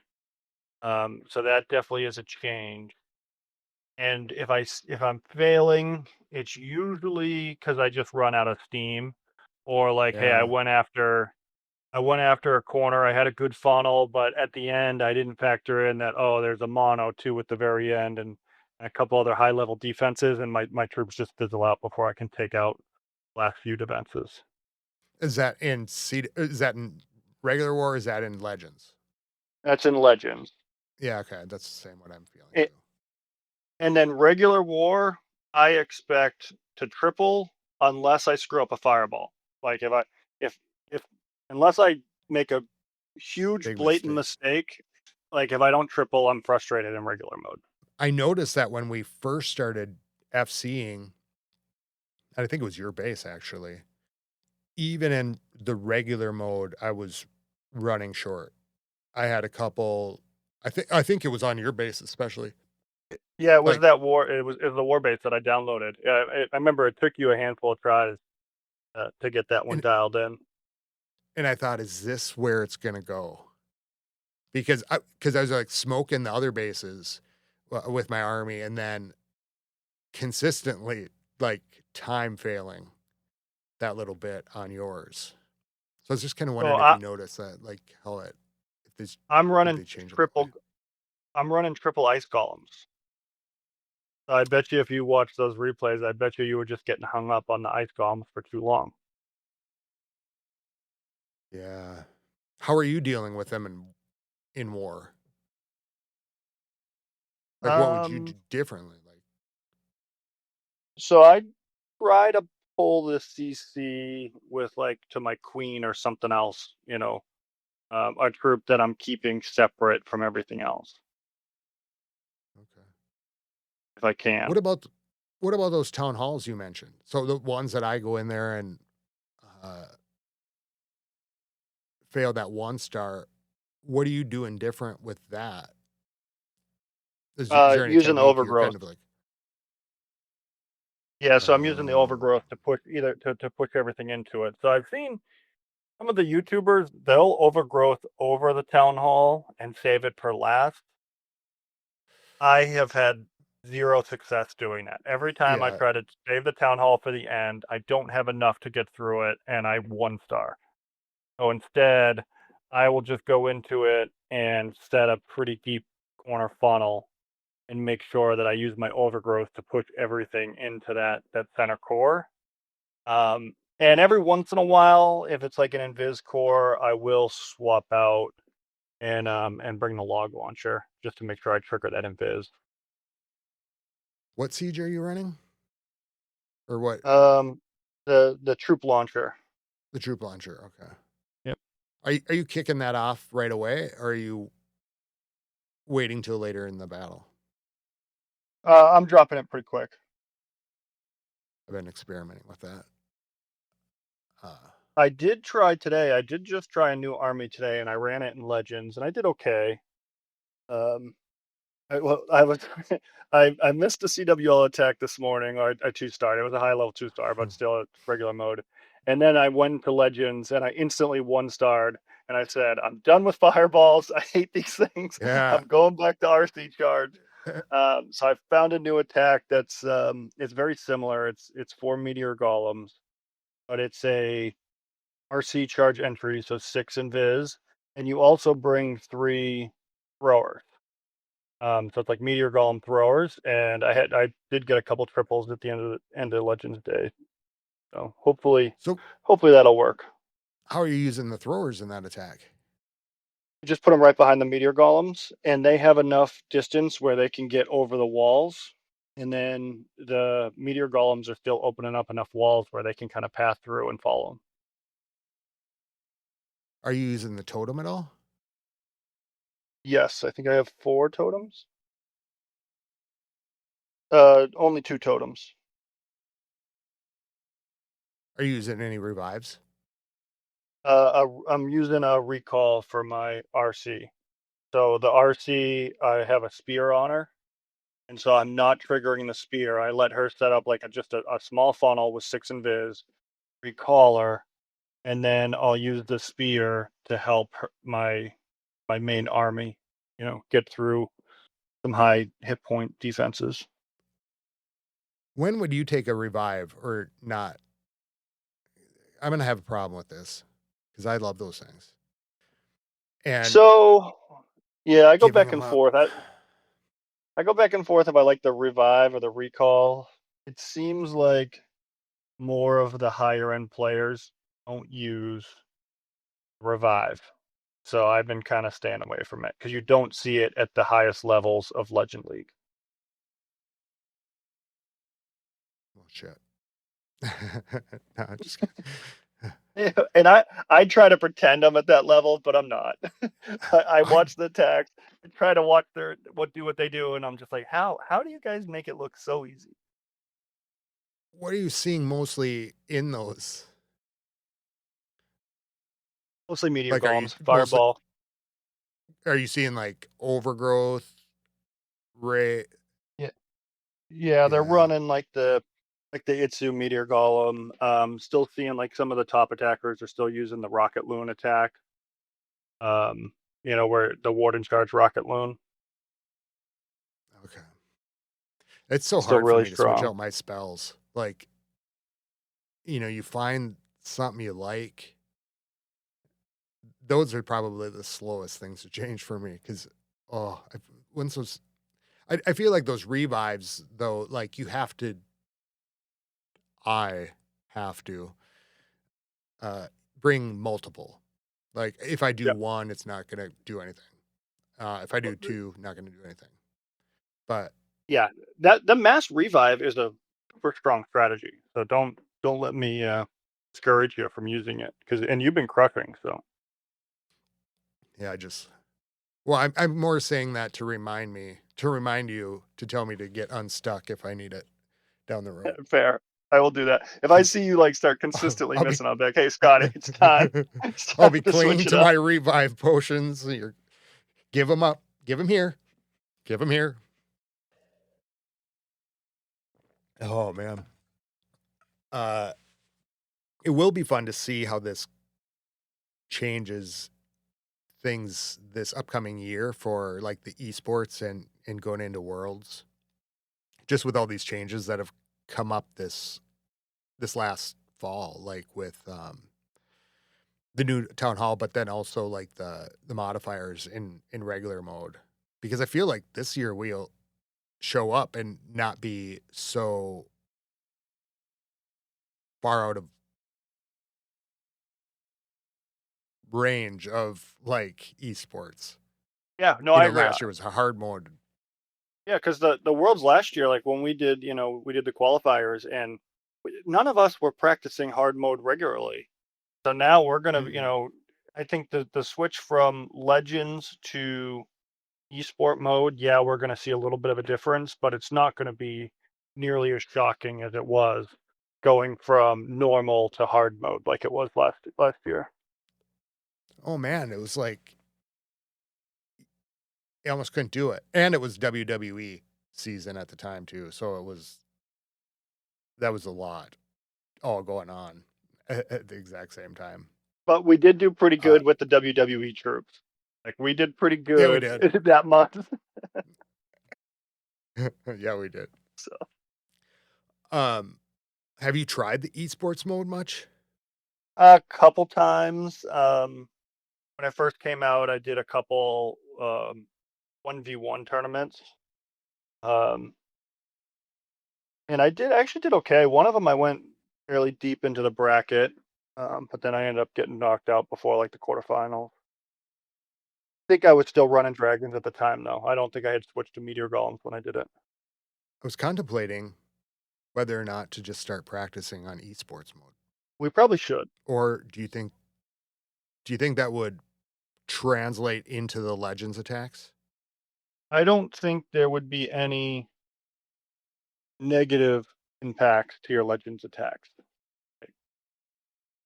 So that definitely is a change. And if I'm failing, it's usually because I just run out of steam, or like, hey, Yeah. I went after a corner. I had a good funnel, but at the end, I didn't factor in that. Oh, there's a mono too at the very end, and a couple other high level defenses, and my troops just fizzle out before I can take out last few defenses. Is that in is that in regular war? Or is that in Legends? That's in Legends. Yeah, okay. That's the same what I'm feeling It, too. and then regular war, I expect to triple unless I screw up a fireball. Like if if unless I make a huge Big blatant mistake. mistake, like if I don't triple, I'm frustrated in regular mode. I noticed that when we first started FCing, and I think it was your base actually, even in the regular mode, I was running short. I had a couple I think it was on your base especially. Yeah, it was Like that war. It was the war base that I downloaded. Yeah, I remember it took you a handful of tries to get that one and dialed in. and I thought, is this where it's gonna go? Because I was like smoking the other bases with my army, and then consistently like time failing that little bit on yours. So I was just kind of So wondering if you noticed that, like how it if this I'm if running they change it that way. triple. I'm running triple ice columns. So I bet you if you watch those replays, I bet you were just getting hung up on the ice columns for too long. Yeah. How are you dealing with them in war? Like what would you do Um, differently? Like so I try to pull this CC with like to my queen or something else, a troop that I'm keeping separate from everything else okay. if I What can. about what about those town halls you mentioned? So the ones that I go in there and uh fail that 1 star, what are you doing different with that? Is there any Using the technique you're overgrowth. kind of like, Yeah, so I'm using the oh, overgrowth to push either to push everything into it. So I've seen some of the YouTubers, they'll overgrowth over the town hall and save it for last. I have had zero success doing that. Every time I yeah, try to save the town hall for the end, I don't have enough to get through it and I 1 star. So instead, I will just go into it and set a pretty deep corner funnel and make sure that I use my overgrowth to push everything into that center core. And every once in a while, if it's like an invis core, I will swap out and bring the log launcher just to make sure I trigger that invis. what siege are you running? Or what Um, the troop launcher. the troop launcher, okay. Yep. Are you kicking that off right away or are you waiting till later in the battle? I'm dropping it pretty quick. I've been experimenting with that. Uh, I did try today. I did just try a new army today, and I ran it in Legends, and I did okay. Um, I was I missed the CWL attack this morning, or a 2-star. It was a high level 2-star, but still a regular mode. And then I went to Legends and I instantly 1-starred. And I said, I'm done with fireballs. I hate these things. Yeah. I'm going back to RC charge. So I found a new attack that's it's very similar. It's 4 meteor golems, but it's a RC charge entry, so 6 invis, and you also bring 3 throwers. So it's like meteor golem throwers, and I did get a couple triples at the end of Legends Day. So So hopefully that'll work. how are you using the throwers in that attack? Just put them right behind the meteor golems, and they have enough distance where they can get over the walls. And then the meteor golems are still opening up enough walls where they can kind of pass through and follow them. Are you using the totem at all? Yes, I think I have 4 totems. Only 2 totems. Are you using any revives? I'm using a recall for my RC. So the RC, I have a spear on her, and so I'm not triggering the spear. I let her set up like just a small funnel with 6 invis, recall her, and then I'll use the spear to help my main army, get through some high hit point defenses. When would you take a revive or not? I'm going to have a problem with this because I love those things. And So yeah, I go giving back them and up. forth. I go back and forth if I like the revive or the recall. It seems like more of the higher end players don't use revive. So I've been kind of staying away from it because you don't see it at the highest levels of Legend League. Oh, shit. No, I'm just kidding. Yeah, and I try to pretend I'm at that level, but I'm not. I I watch the text and try to watch what they do, and I'm just like, how do you guys make it look so easy? What are you seeing mostly in those? Mostly meteor Like, are you golems, mostly fireball. are you seeing like overgrowth rate? Yeah, yeah, they're Yeah. running like the Itsu meteor golem. Still seeing like some of the top attackers are still using the rocket loon attack. Um, where the warden charge rocket loon Okay. It's so still hard for really me to switch strong. out my spells. Like, you find something you like. Those are probably the slowest things to change for me because, oh, once those, I feel like those revives, though, like I have to uh, bring multiple. Like, if I do Yeah, one, it's not going to do anything. If I do two, not going to do anything. But yeah. That the mass revive is a super strong strategy. So don't let me discourage you from using it and you've been crushing. So yeah, well, I'm more saying that to remind you to tell me to get unstuck if I need it down the road. fair. I will do that. If I 'Cause see you like start consistently I'll be missing, I'll be like, hey Scotty, it's time. It's I'll time be to switch clinging it to up. my revive potions. Give them up. Give them here. Give them here. Oh man. Uh, it will be fun to see how this changes things this upcoming year for like the esports and going into worlds. Just with all these changes that have come up this last fall, like with the new town hall, but then also like the modifiers in regular mode. Because I feel like this year we'll show up and not be so far out of range of like esports. Yeah, no, I agree. Last year was a hard mode. Yeah, because the worlds last year, like when we did the qualifiers, and none of us were practicing hard mode regularly. So now we're gonna, Mm-mm. I think the switch from Legends to esport mode, yeah, we're gonna see a little bit of a difference, but it's not gonna be nearly as shocking as it was going from normal to hard mode like it was last year. Oh man, it was like you almost couldn't do it. And it was WWE season at the time too. So that was a lot all going on at the exact same time. But we did do pretty Uh, good with the WWE troops. Like we did pretty yeah, we good did. that month. Yeah, we did. So Um, have you tried the esports mode much? a couple times. When I first came out, I did a couple 1v1 tournaments. Um, and I actually did okay. One of them I went fairly deep into the bracket, but then I ended up getting knocked out before like the quarterfinals. I think I was still running dragons at the time though. I don't think I had switched to meteor golems when I did it. I was contemplating whether or not to just start practicing on esports mode. We probably should. Or do you think that would translate into the Legends attacks? I don't think there would be any negative impact to your legends attacks.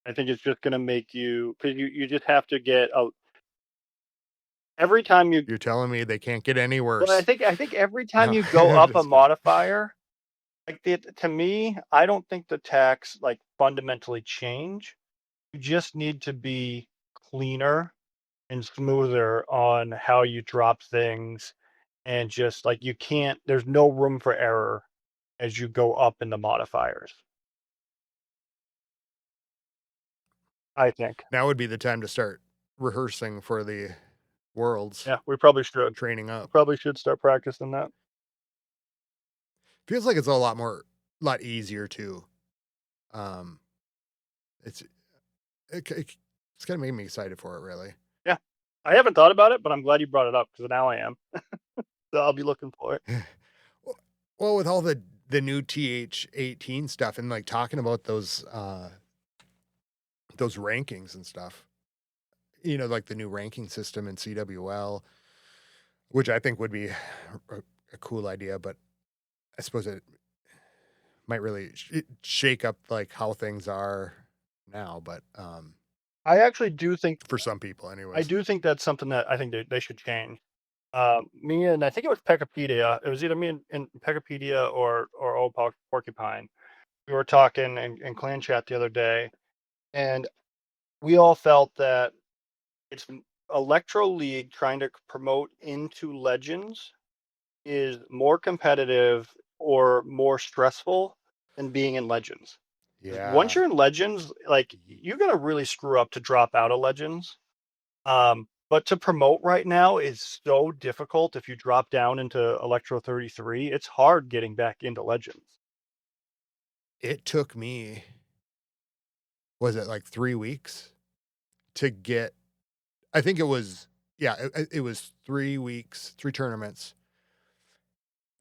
I think it's just going to make you because you just have to get a every time you. You're telling me they can't get any Well, I worse. think I think every time No, you go up a just kidding. modifier, like to me, I don't think the attacks like fundamentally change. You just need to be cleaner and smoother on how you drop things, and just like you can't. There's no room for error as you go up in the modifiers. I think. Now would be the time to start rehearsing for the worlds, Yeah, we probably should. training We up. probably should start practicing that. Feels like it's a lot easier too. Um, it's it's kind of made me excited for it, really. Yeah. I haven't thought about it, but I'm glad you brought it up because now I am. So I'll be looking for it. Well, with all the new TH18 stuff and like talking about those rankings and stuff, like the new ranking system in CWL, which I think would be a cool idea, but I suppose it might really shake up like how things are now, but I actually do think for some people I anyways. do think that's something that I think they should change. Me and I think it was Peckapedia. It was either me and Peckapedia or Old Porcupine. We were talking in clan chat the other day, and we all felt that it's Electro League trying to promote into Legends is more competitive or more stressful than being in Legends. Once Yeah. you're in Legends, like you're gonna really screw up to drop out of Legends. But to promote right now is so difficult. If you drop down into Electro 33, it's hard getting back into Legends. It took me, was it like 3 weeks to get, I think it was, yeah, it was 3 weeks, 3 tournaments,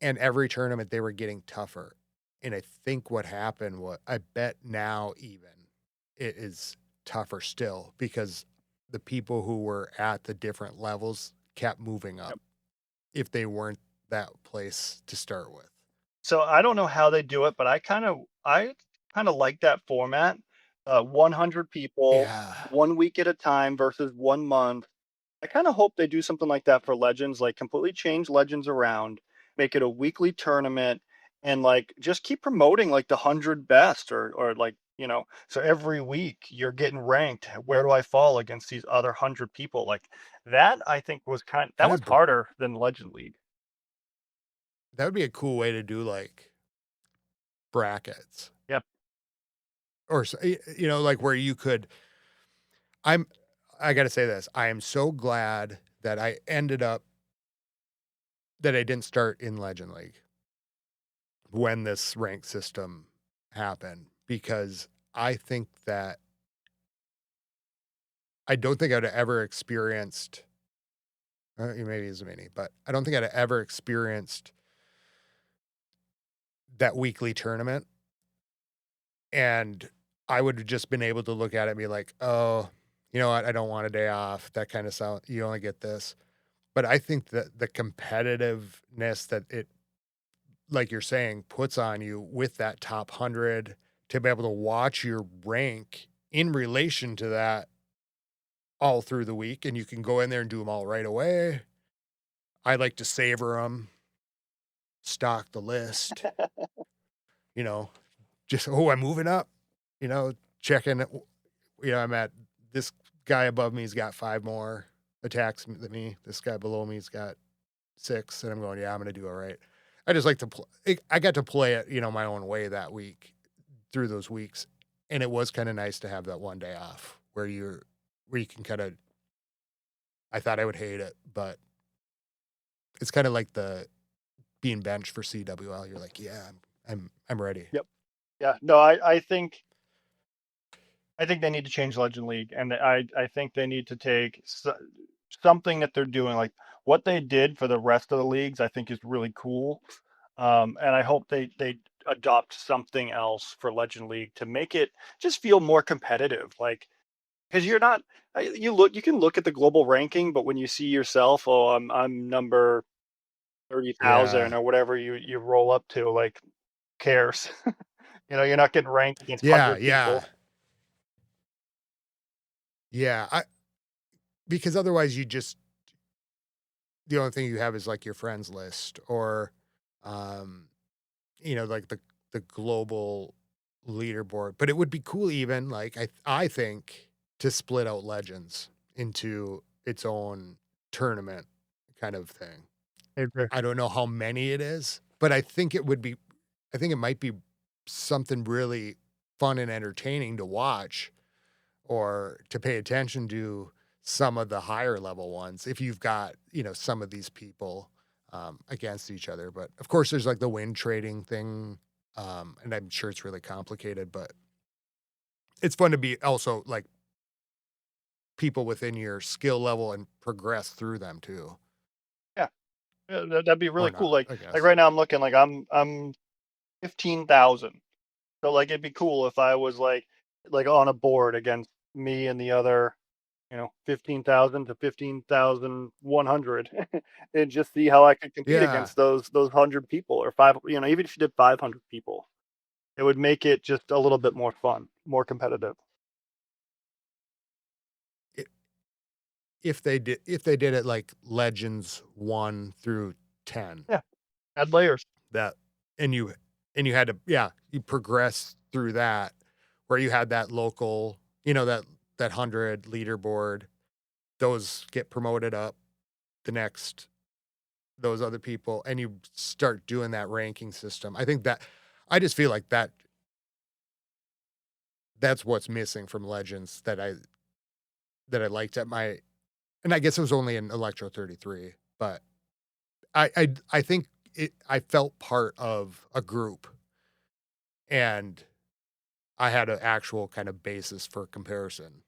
and every tournament they were getting tougher. And I think what happened was, I bet now even it is tougher still because the people who were at the different levels kept moving up Yep. if they weren't that place to start with. So I don't know how they do it, but I kind of like that format. 100 people, Yeah. 1 week at a time versus 1 month. I kind of hope they do something like that for Legends, like completely change Legends around, make it a weekly tournament, and like just keep promoting like the 100 best or like so every week you're getting ranked. Where do I fall against these other 100 people? Like that, I think that Kind was of, harder than Legend League. that would be a cool way to do like brackets Yep. or, like where you could, I'm, I got to say this. I am so glad that I didn't start in Legend League when this rank system happened because I think that I don't think I'd ever experienced, maybe it's many, but I don't think I'd ever experienced that weekly tournament. And I would have just been able to look at it and be like, oh, you know what? I don't want a day off. That kind of sound, you only get this. But I think that the competitiveness that it, like you're saying, puts on you with that top 100 to be able to watch your rank in relation to that all through the week, and you can go in there and do them all right away. I like to savor them, stock the list, you know, just, oh, I'm moving up, checking, I'm at this guy above me's got 5 more attacks than me. This guy below me's got 6. And I'm going, yeah, I'm going to do all right. I just like to play. I got to play it, my own way that week through those weeks. And it was kind of nice to have that one day off where you can kind of, I thought I would hate it, but it's kind of like the being benched for CWL. You're like, yeah, I'm ready. Yep. Yeah. No, I think they need to change Legend League, and I think they need to take something that they're doing, like what they did for the rest of the leagues. I think is really cool, and I hope they adopt something else for Legend League to make it just feel more competitive. Like, because you're not, you can look at the global ranking, but when you see yourself, oh, I'm number 30,000 Yeah. or whatever you roll up to, like, who cares? You're not getting ranked against Yeah. 100 Yeah. people. Yeah. Because otherwise the only thing you have is like your friends list or, um, like the global leaderboard. But it would be cool, even like I think, to split out Legends into its own tournament kind of thing. I agree. I don't know how many it is, but I think it would be. I think it might be something really fun and entertaining to watch or to pay attention to some of the higher level ones if you've got, some of these people against each other. But of course, there's like the win trading thing. And I'm sure it's really complicated, but it's fun to be also like people within your skill level and progress through them too, Yeah, yeah, that'd be or really cool. not, Like I like guess. right now I'm looking like I'm 15,000. So like it'd be cool if I was like on a board against me and the other, 15,000 to 15,100, and just see how I could compete Yeah. against those 100 people or five, even if you did 500 people, it would make it just a little bit more fun, more competitive. I- if they did it like Legends 1 through 10, Yeah, add layers. that and you had to, yeah, you progress through that where you had that local, that 100 leaderboard, those get promoted up the next, those other people, and you start doing that ranking system. I think that I just feel like that's what's missing from Legends that I liked at my, and I guess it was only in Electro 33, but I think I felt part of a group, and I had an actual kind of basis for comparison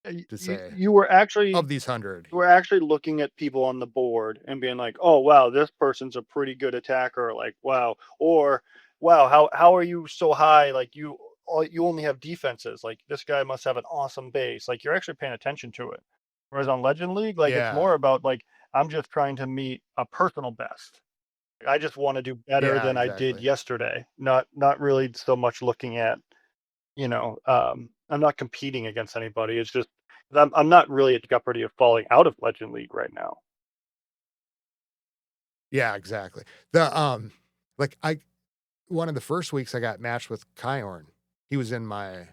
to You say, you were actually of these 100. we're actually looking at people on the board and being like, "Oh wow, this person's a pretty good attacker." Like, wow, or wow, how are you so high? Like you only have defenses. Like this guy must have an awesome base. Like you're actually paying attention to it. Whereas on Legend League, like it's Yeah. more about like I'm just trying to meet a personal best. I just want to do better Yeah, than I did exactly. yesterday. Not really so much looking at, I'm not competing against anybody. It's just I'm not really at jeopardy of falling out of Legend League right now. Yeah, exactly. The, like, one of the first weeks I got matched with Kyorn. He was uh,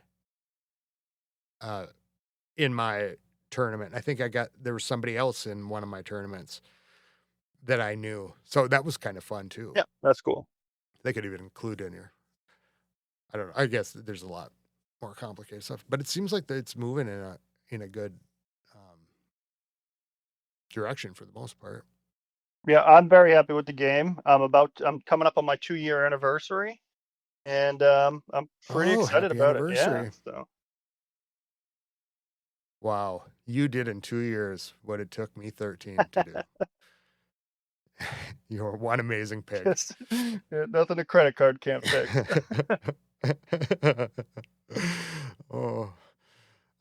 in my tournament. I think there was somebody else in one of my tournaments that I knew. So that was kind of fun too. Yeah, that's cool. They could even include in here. I don't know. I guess there's a lot more complicated stuff, but it seems like that it's moving in a good um, direction for the most part. Yeah, I'm very happy with the game. I'm coming up on my 2-year anniversary, and I'm pretty Oh, excited happy about it. Yeah, anniversary. so Wow. You did in 2 years what it took me 13 to do. You're one amazing pig. just yeah, nothing a credit card can't fix. Oh.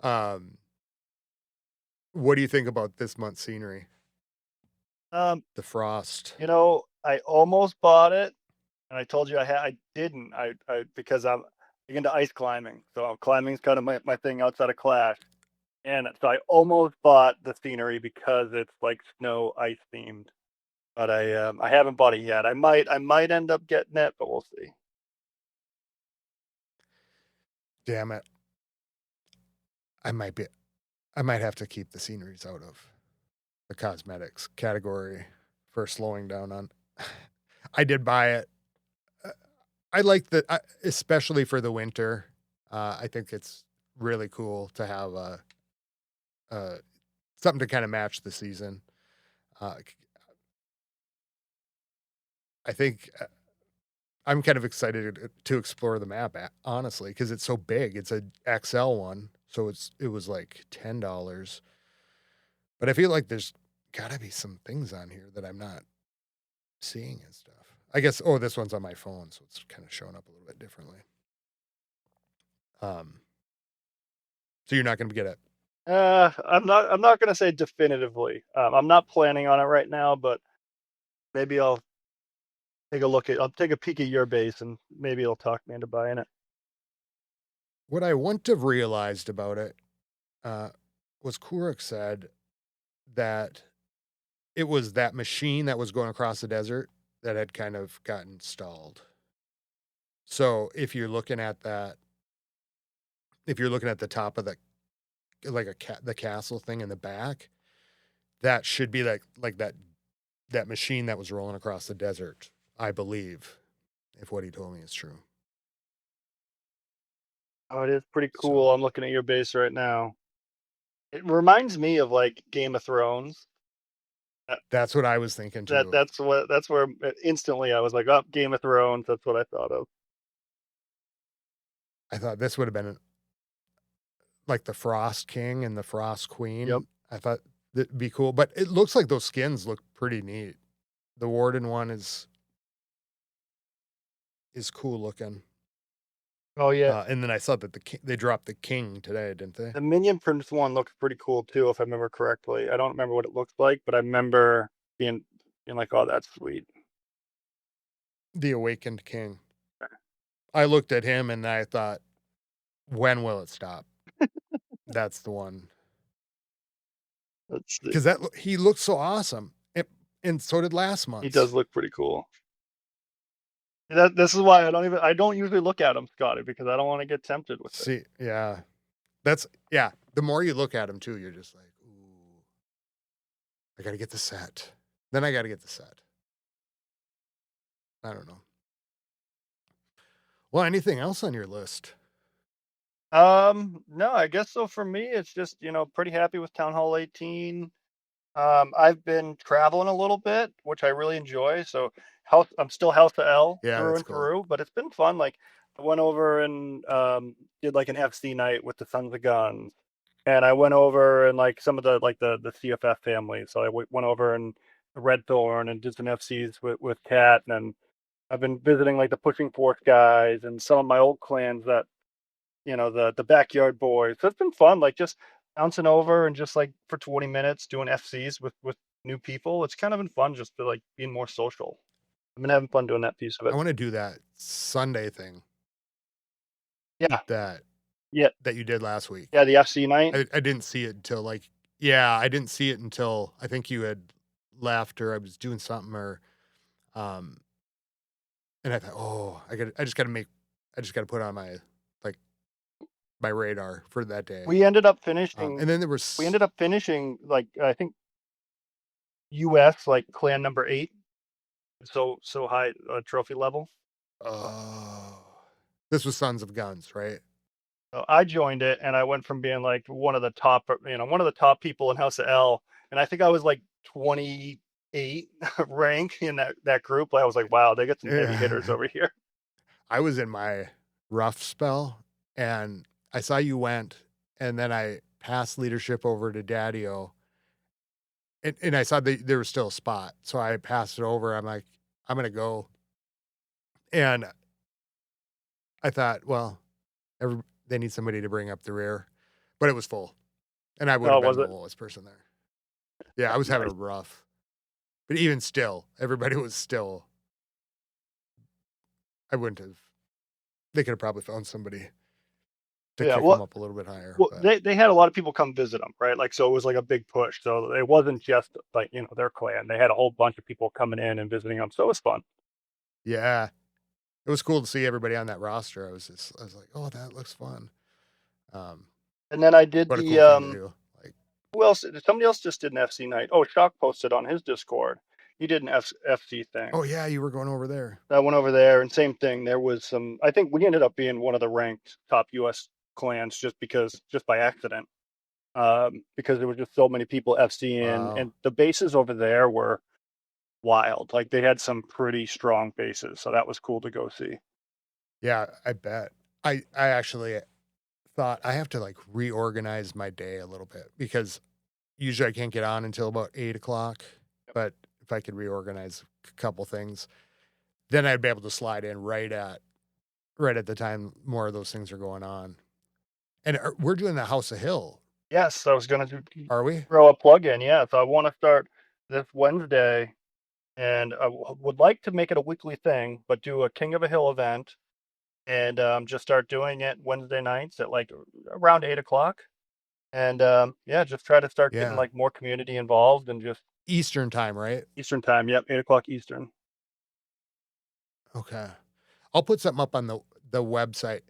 Um, what do you think about this month's scenery? Um, The frost. I almost bought it, and I told you I didn't. I because I'm into ice climbing, so climbing's kind of my thing outside of Clash. And so I almost bought the scenery because it's like snow ice themed. but I haven't bought it yet. I might end up getting it, but we'll see. Damn it. I might have to keep the sceneries out of the cosmetics category for slowing down on. I did buy it. Uh, I like the, especially for the winter. I think it's really cool to have uh, something to kind of match the season. I think I'm kind of excited to explore the map, honestly, because it's so big. It's a XL one, so it was like $10. But I feel like there's got to be some things on here that I'm not seeing and stuff. I guess. Oh, this one's on my phone, so it's kind of showing up a little bit differently. Um, so you're not going to get it. I'm not gonna say definitively. I'm not planning on it right now, but maybe I'll take a peek at your base and maybe it'll talk me into buying it. What I wouldn't have realized about it uh, was Kuruk said that it was that machine that was going across the desert that had kind of gotten stalled. So if you're looking at the top of the castle thing in the back, that should be like that machine that was rolling across the desert, I believe, if what he told me is true. Oh, it is pretty cool. So I'm looking at your base right now. It reminds me of like Game of Thrones. Uh, that's what I was thinking too. that's where instantly I was like, oh, Game of Thrones. That's what I thought of. I thought this would have been like the Frost King and the Frost Yep. Queen. I thought that'd be cool, but it looks like those skins look pretty neat. The Warden one is cool looking. Oh yeah. And then I saw that they dropped the King today, didn't they? The Minion Prince one looked pretty cool too, if I remember correctly. I don't remember what it looked like, but I remember being like, oh, that's sweet. The Awakened King. I looked at him and I thought, when will it stop? That's the one. Let's see. Because he looked so awesome, and so did last He does month's. look pretty cool. This is why I don't usually look at him, Scotty, because I don't want to get tempted with it. See, yeah, yeah. The more you look at him too, you're just like, ooh, I got to get the set. Then I got to get the set. I don't know. Well, anything else on your list? No, I guess so. For me, it's just pretty happy with Town Hall 18. I've been traveling a little bit, which I really enjoy. So I'm still House of L Yeah, through that's and cool. through, but it's been fun. Like I went over and did like an FC night with the Sons of Guns, and I went over and like some of the CFF family. So went over and Red Thorn and did some FCs with Cat, and then I've been visiting like the Pushing Force guys and some of my old clans that the backyard boys. So it's been fun, like just bouncing over and just like for 20 minutes doing FCs with new people. It's kind of been fun just to like being more social. I've been having fun doing that piece of I it. want to do that Sunday thing Yeah, that yeah, that you did last week. yeah. The FC night. I didn't see it until yeah, I didn't see it until I think you had left or I was doing something or um and I thought, oh, I just gotta put on like my radar for that day. We ended up And finishing. then there We was ended up finishing like I think US like clan number 8. So high trophy level. oh, this was Sons of Guns, right? So I joined it and I went from being like one of the top people in House of L, and I think I was like 28 rank in that group. I was like, wow, they got some heavy hitters over here. I was in my rough spell and I saw you went and then I passed leadership over to Daddio and I saw that there was still a spot. So I passed it over. I'm like, I'm gonna go. And I thought, well, they need somebody to bring up the rear, but it was full, and I would Oh, have been was the it? lowest person there. Yeah, I was having a Nice. rough, but even still, everybody was still. I wouldn't have. They could have probably found somebody to Yeah. kick them up a little bit higher. Well, But they had a lot of people come visit them, right? Like, so it was like a big push. So it wasn't just like, their clan. They had a whole bunch of people coming in and visiting them. So it was fun. yeah, it was cool to see everybody on that roster. I was like, oh, that looks fun. Um, And then I did what a the, cool thing to do. Like, who else? Somebody else just did an FC night. Oh, Shock posted on his Discord. He did an FC thing. oh yeah, you were going over there. I went over there and same thing. There was I think we ended up being one of the ranked top US clans just by accident. Because there were just so many people FCing, Wow. and the bases over there were wild. Like they had some pretty strong bases, so that was cool to go see. Yeah, I bet. I actually thought I have to like reorganize my day a little bit because usually I can't get on until about 8 o'clock. But if I could reorganize a couple things, then I'd be able to slide in right at the time more of those things are going on. And we're doing the House of Hill, Yes, I was gonna are we? throw a plug in. Yeah, so I want to start this Wednesday, and I would like to make it a weekly thing, but do a King of a Hill event, and just start doing it Wednesday nights at like around 8 o'clock. And yeah, just try to start getting Yeah. like more community involved and just Eastern time, right? Eastern time. Yep, 8 o'clock Eastern. Okay. I'll put something up on the website.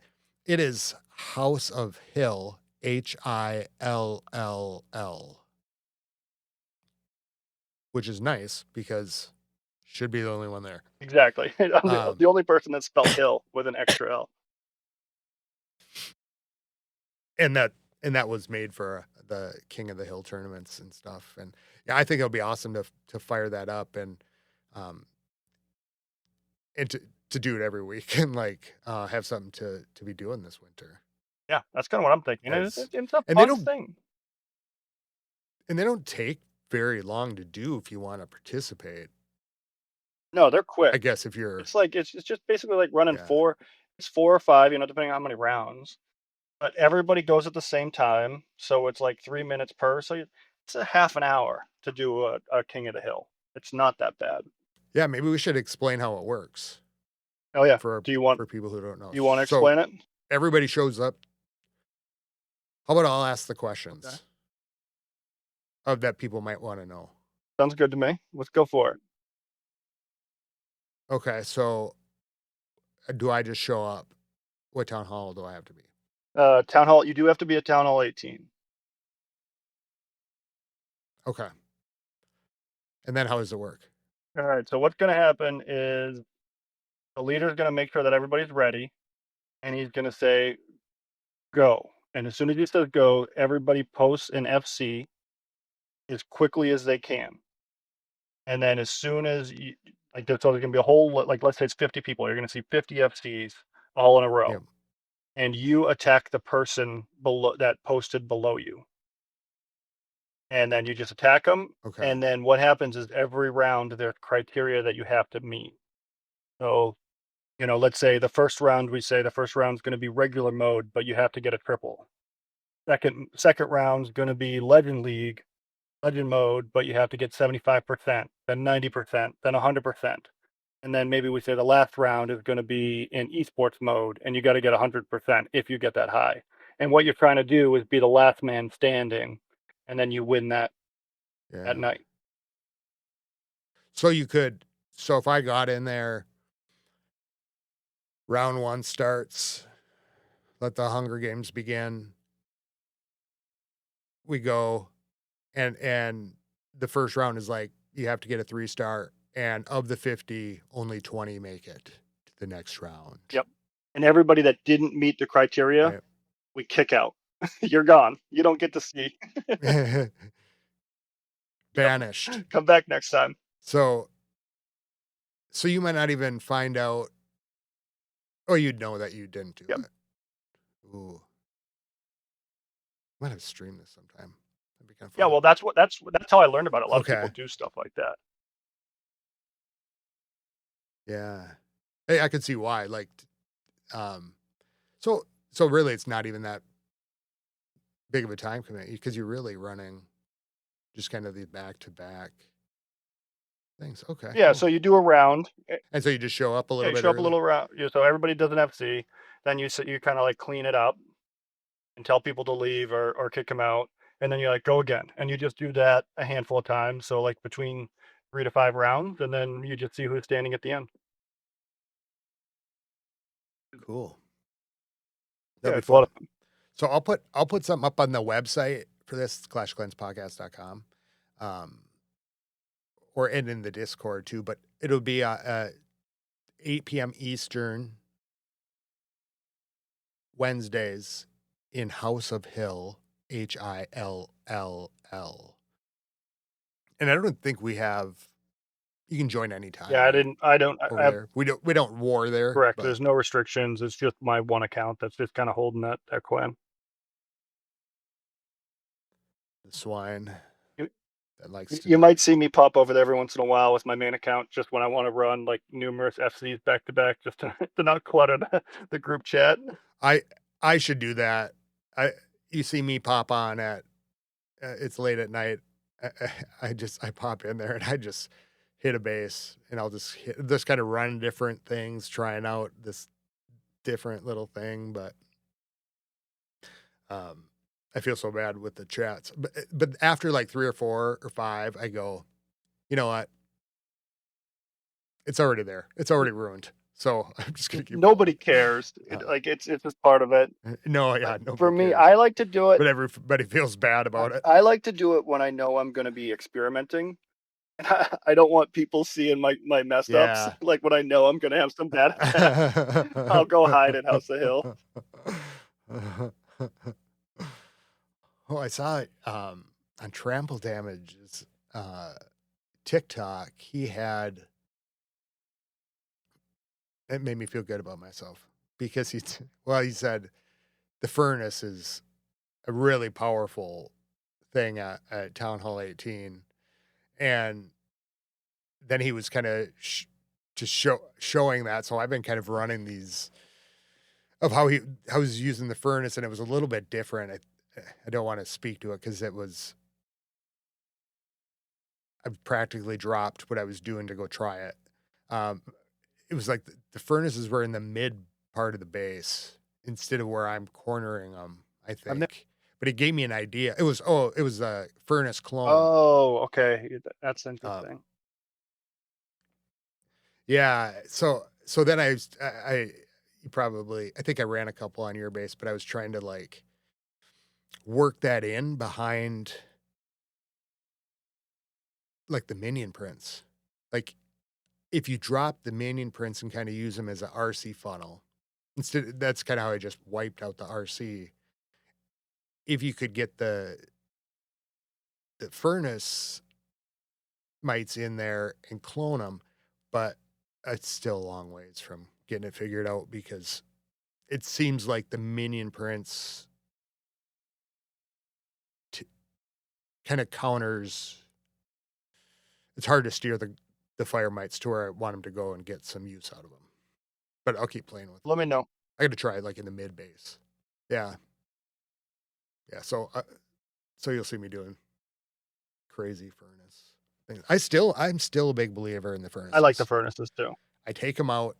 It is House of HiLL, HILLL, which is nice because should be the only one there. Exactly. I'm Um, the only person that spelled hill with an extra L. and that was made for the King of the Hill tournaments and stuff. And yeah, I think it'll be awesome to fire that up um and to do it every week and like have something to be doing this winter. Yeah, that's kind of what I'm thinking. And As it's a and fun thing. they don't take very long to do if you want to participate. No, they're quick. I guess if you're It's like it's just basically like running yeah. four. It's 4 or 5, depending on how many rounds. But everybody goes at the same time, so it's like 3 minutes per. So it's a half an hour to do a King of the Hill. It's not that bad. Yeah, maybe we should explain how it works Oh yeah. for Do you want people who don't know. do you want to So explain it? everybody shows up. How about I'll ask the Okay. questions of that people might want to know. Sounds good to me. Let's go for it. Okay, so do I just show up? What town hall do I have to be? Town hall. You do have to be a town hall 18. Okay. And then how does it work? All right. So what's going to happen is the leader's going to make sure that everybody's ready, and he's going to say go. And as soon as he says go, everybody posts an FC as quickly as they can. And then as soon as you, like, so there's going to be a whole, like, let's say it's 50 people. You're going to see 50 FCs all in a row. Yep. And you attack the person below that posted below you. And then you just attack them. Okay. And then what happens is every round there's criteria that you have to meet. So, let's say the first round, we say the first round is going to be regular mode, but you have to get a triple. Second round's going to be Legend League, Legend mode, but you have to get 75%, then 90%, then 100%. And then maybe we say the last round is going to be in esports mode, and you got to get 100% if you get that high. And what you're trying to do is be the last man standing, and then you win that Yeah. night. So so if I got in there, round one starts, let the Hunger Games begin. We go and the first round is like you have to get a 3-star, and of the 50, only 20 make it to the next round. Yep. And everybody that didn't meet the criteria, Right. we kick out. You're gone. You don't get to see. Banished. Yep. Come back next time. So you might not even find out, or you'd know that you didn't do Yep. it. Ooh. Might have to stream this sometime. That'd be kind of fun. Yeah, well, that's how I learned about it. A lot of Okay. people do stuff like that. Yeah. Hey, I could see why. Like, so really, it's not even that big of a time commitment because you're really running just kind of the back to back things. Okay. Yeah, Cool. so you do a round. And so you just show up a little You bit show up a early? little round. So everybody does an FC. Then you kind of like clean it up, and tell people to leave or kick them out, and then you're like, go again, and you just do that a handful of times. So like between 3 to 5 rounds, and then you just see who's standing at the end. Cool. Yeah, That'll be it's a lot fun. of fun. So I'll put something up on the website for this, clashofclanspodcast.com. Or and in the Discord too, but it'll be 8 p.m. Eastern Wednesdays in House of HiLLL, HILLL. And I don't think we have. You can join anytime, Yeah, right? I don't, I Over have, there, we don't war there, correct. but There's no restrictions. It's just my one account that's just kind of holding that clan. the swine You, that likes to. you might see me pop over there every once in a while with my main account, just when I want to run like numerous FCs back to back, just to, to not clutter the group chat. I I should do that. I You see me pop on at it's late at night. I pop in there and I just hit a base and I'll just kind of run different things, trying out this different little thing. But um, I feel so bad with the chats. But after like 3 or 4 or 5, I go, you know what? It's already there. It's already ruined. So I'm just gonna keep Nobody going. cares. Uh, It's just part of it. no, But yeah, for nobody me, cares. I like to do it. But everybody feels bad about it. I like to do it when I know I'm going to be experimenting. And I don't want people seeing my mess ups. Yeah. Like when I know I'm going to have some bad attacks, I'll go hide in House of HiLLL. Oh, I saw it on Trample Damage's TikTok. It made me feel good about myself because he said the furnace is a really powerful thing at Town Hall 18. And then he was kind of just showing that. So I've been kind of running these of how he's using the furnace, and it was a little bit different. I don't want to speak to it because I've practically dropped what I was doing to go try it. Um, it was like the furnaces were in the mid part of the base instead of where I'm cornering them, I I've never. think. But it gave me an idea. It was a furnace clone. Oh, okay. That's Um, interesting. yeah. So then I think I ran a couple on your base, but I was trying to like work that in behind like the minion prints. Like if you drop the minion prints and kind of use them as a RC funnel, that's kind of how I just wiped out the RC. If you could get the furnace mites in there and clone them, but it's still a long ways from getting it figured out because it seems like the minion prints kind of counters. It's hard to steer the fire mites to where I want them to go and get some use out of them. But I'll keep playing with them. Let me know. I got to try it like in the mid base. Yeah, yeah. So you'll see me doing crazy furnace things. I'm still a big believer in the I like the furnaces. furnaces too. I take them out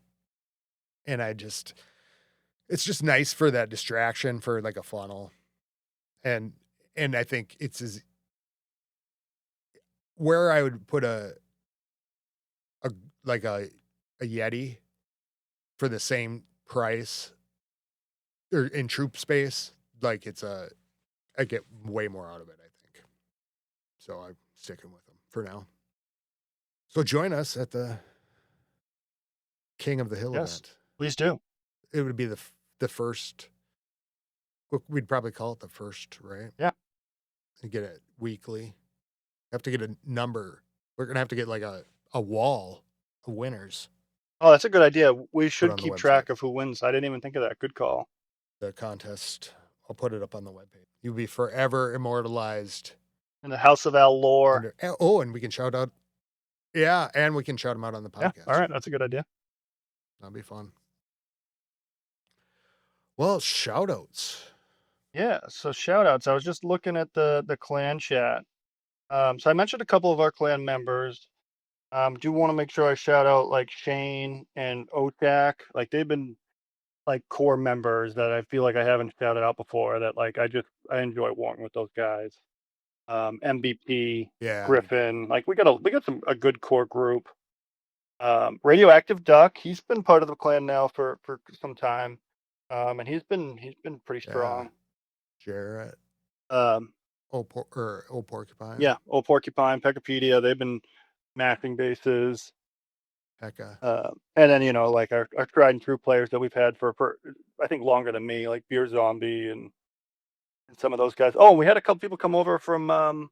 and it's just nice for that distraction for like a funnel. And I think it's where I would put a like a Yeti for the same price or in troop space, like I get way more out of it, I think. So I'm sticking with them for now. So join us at the King of the Hill Yes, event. please do. It would be the first. We'd probably call it the first, right? Yeah. And get it weekly. Have to get a number. We're gonna have to get like a wall of winners Oh, that's a good idea. We put should on the keep website. track of who wins. I didn't even think of that. Good call. The contest. I'll put it up on the webpage. You'll be forever immortalized In the House of HiLLL lore. under. Oh, and we can shout out. Yeah, and we can shout them out on the Yeah. All podcast. right. That's a good idea. That'll be fun. Well, shout outs. Yeah. So shout outs. I was just looking at the clan chat. So I mentioned a couple of our clan members. Do want to make sure I shout out like Shane and Otak. Like they've been like core members that I feel like I haven't shouted out before that like I enjoy working with those guys. MVP, Yeah, MVP. Griffin, like we got a good core group. Radioactive Duck, he's been part of the clan now for some time. And he's been pretty Yeah, strong. Jarrett. Um, Old Porcupine. yeah, Old Porcupine, Peccapedia, they've been mashing bases. Pekka. And then like our tried and true players that we've had for I think longer than me, like Beer Zombie and some of those guys. Oh, and we had a couple people come over from Al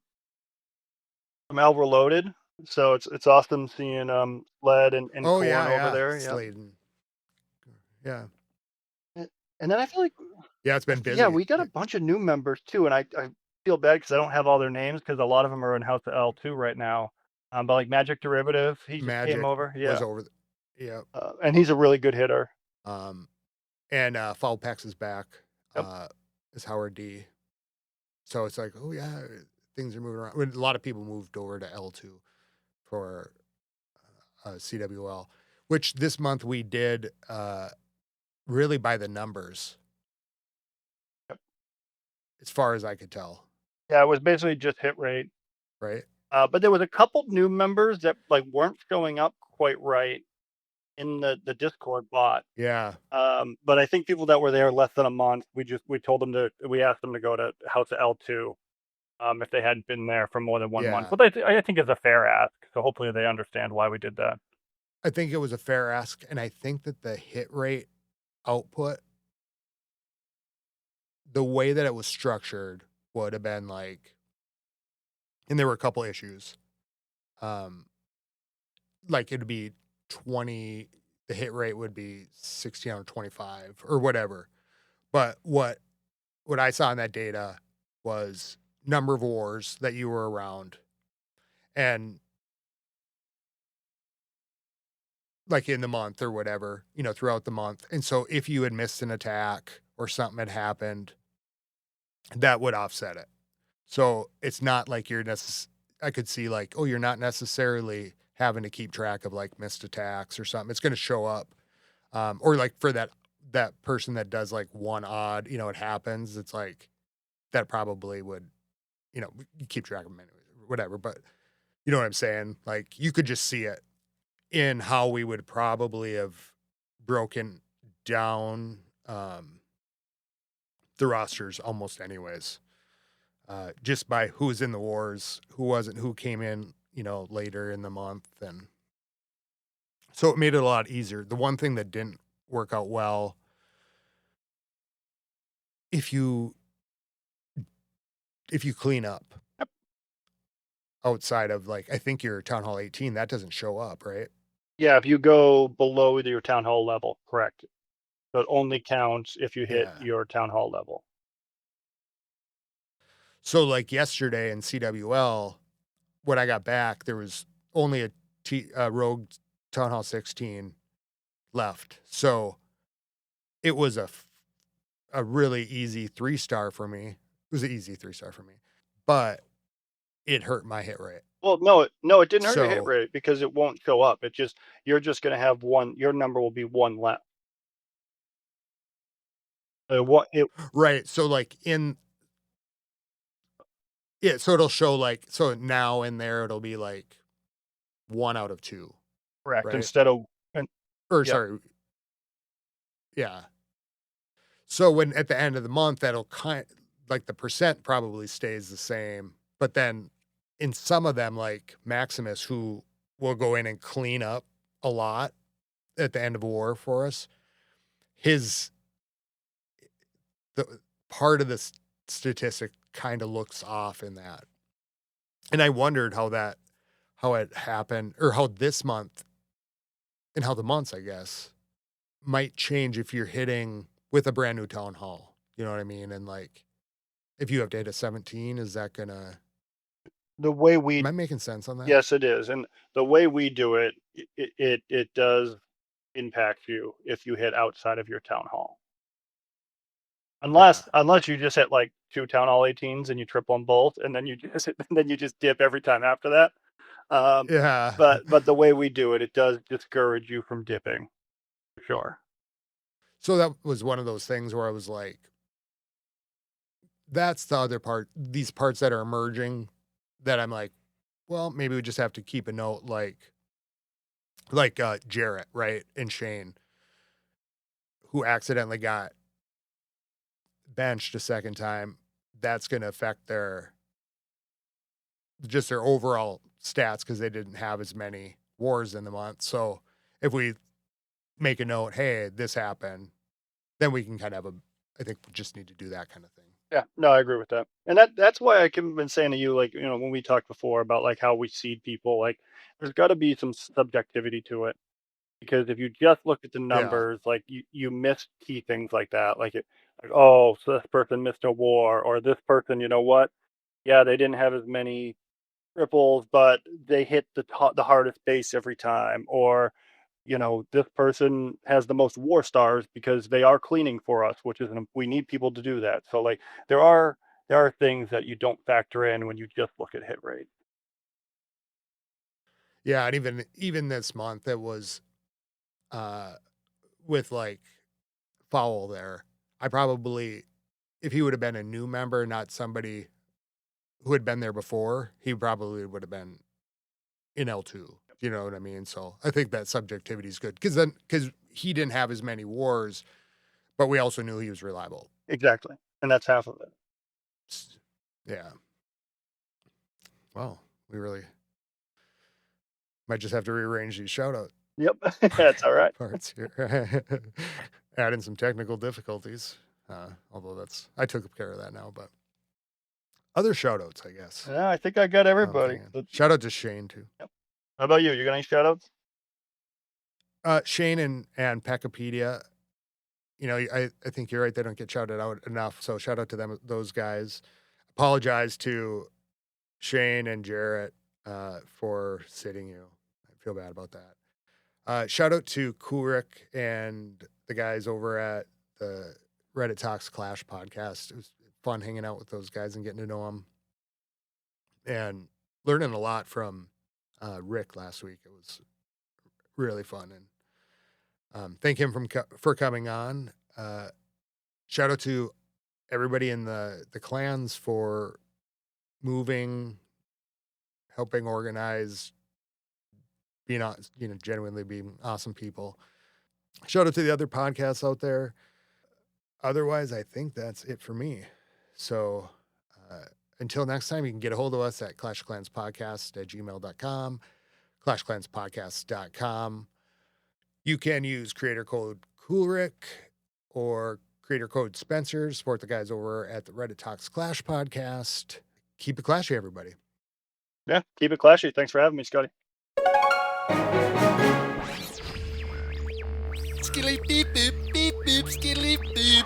Reloaded, so it's awesome seeing Led and Oh Corn yeah, over yeah. there. Yep. Sladen. Yeah. And then I feel like Yeah, it's been yeah, busy. we got a bunch of new members too, and I feel bad because I don't have all their names because a lot of them are in House of L 2 right now. But like Magic Derivative, he just came Magic over. was Yeah, over yeah. and he's a really good hitter. Um and Foul Pex is back. Yep. Is Howard D. So it's like, oh yeah, things are moving around. A lot of people moved over to L2 for CWL, which this month we did really by the numbers, Yep. as far as I could tell, Yeah, it was basically just hit rate. right? But there was a couple new members that like weren't showing up quite right in the Discord bot. Yeah, But I think people that were there less than a month, we asked them to go to House of L2 if they hadn't been there for more than 1 month. yeah. But I think it's a fair ask. So hopefully they understand why we did that. I think it was a fair ask, and I think that the hit rate output, the way that it was structured, would have been like, and there were a couple issues. Um, like it'd be 20, the hit rate would be 16 out of 25 or whatever. But what I saw in that data was number of wars that you were around and like in the month or whatever, throughout the month. And so if you had missed an attack or something had happened, that would offset it. So it's not like I could see like, oh, you're not necessarily having to keep track of like missed attacks or something. It's going to show up. Or like for that person that does like one odd, it happens. It's like that probably would, you keep track of them anyways, whatever. But you know what I'm saying? Like you could just see it in how we would probably have broken down the rosters almost anyways. Just by who's in the wars, who wasn't, who came in, later in the month. And so it made it a lot easier. The one thing that didn't work out well, if you clean up outside of like, I think your Town Hall 18, that doesn't show up, right? Yeah, if you go below your town hall level, correct. So it only counts if you hit Yeah. your town hall level. So like yesterday in CWL, when I got back, there was only a Rogue Town Hall 16 left. So it was a really easy 3-star for me. It was an easy 3-star for me, but it hurt my hit rate. Well, no, it didn't hurt your hit So rate because it won't show up. You're just going to have one. Your number will be one less. right. So like so it'll show like, so now in there, it'll be like 1 out of 2, correct right? instead of and Or yeah, sorry. Yeah. So when at the end of the month, that'll like the percent probably stays the same, but then in some of them, like Maximus, who will go in and clean up a lot at the end of a war for us, his the part of the statistic kind of looks off in that, and I wondered how it happened, or how this month and how the months, I guess, might change if you're hitting with a brand new town hall. You know what I mean? And like, if you have to hit a 17, is that gonna? the way Am we I making sense on that? yes, it is, and the way we do it, it does impact you if you hit outside of your town hall. Yeah. Unless you just hit like 2 town hall 18s and you trip on both, and then you just dip every time after that. Um, Yeah. but the way we do it, it does discourage you from dipping for sure. So that was one of those things where I was like, that's the other part, these parts that are emerging that I'm like, well, maybe we just have to keep a note like Jarrett, right? And Shane, who accidentally got benched a second time. That's going to affect their overall stats because they didn't have as many wars in the month. So if we make a note, hey, this happened, then we can kind of I think we just need to do that kind of thing. Yeah, no, I agree with that. And that's why I have been saying to you, like, when we talked before about like how we seed people, like there's got to be some subjectivity to it. Because if you just look at the Yeah. numbers, like you miss key things like that. Like, oh, so this person missed a war, or this person, you know what? Yeah, they didn't have as many triples, but they hit the hardest base every time. Or, this person has the most war stars because they are cleaning for us, which is we need people to do that. So like there are things that you don't factor in when you just look at hit rate. Yeah, and even this month it was with like Fowl there. I probably, if he would have been a new member, not somebody who had been there before, he probably would have been in L2. You know what I mean? So I think that subjectivity is good because he didn't have as many wars, but we also knew he was reliable. Exactly, and that's half of it. Yeah. Well, we really might just have to rearrange these shout out Yep, that's all right. parts here. Add in some technical difficulties. Although I took care of that now, but other shout outs, I guess. Yeah, I think I got everybody. Shout out to Shane too. Yep. How about you? You got any shout outs? Shane and Peckopedia, I think you're right. They don't get shouted out enough. So shout out to them, those guys. Apologize to Shane and Jarrett for sitting you. I feel bad about that. Shout out to Kurik and the guys over at the Reddit Talks Clash podcast. It was fun hanging out with those guys and getting to know them and learning a lot from Rick last week. It was really fun, and thank him for coming on. Shout out to everybody in the clans for moving, helping organize, being genuinely being awesome people. Shout out to the other podcasts out there. Otherwise, I think that's it for me. So until next time, you can get a hold of us at clashofclanspodcast@gmail.com, clashofclanspodcast.com. You can use creator code Coolrick or creator code Spencer. Support the guys over at the Reddit Talks Clash podcast. Keep it clashy, everybody. Yeah, keep it clashy. Thanks for having me, Scotty. Skilly beep beep beep beep skilly beep.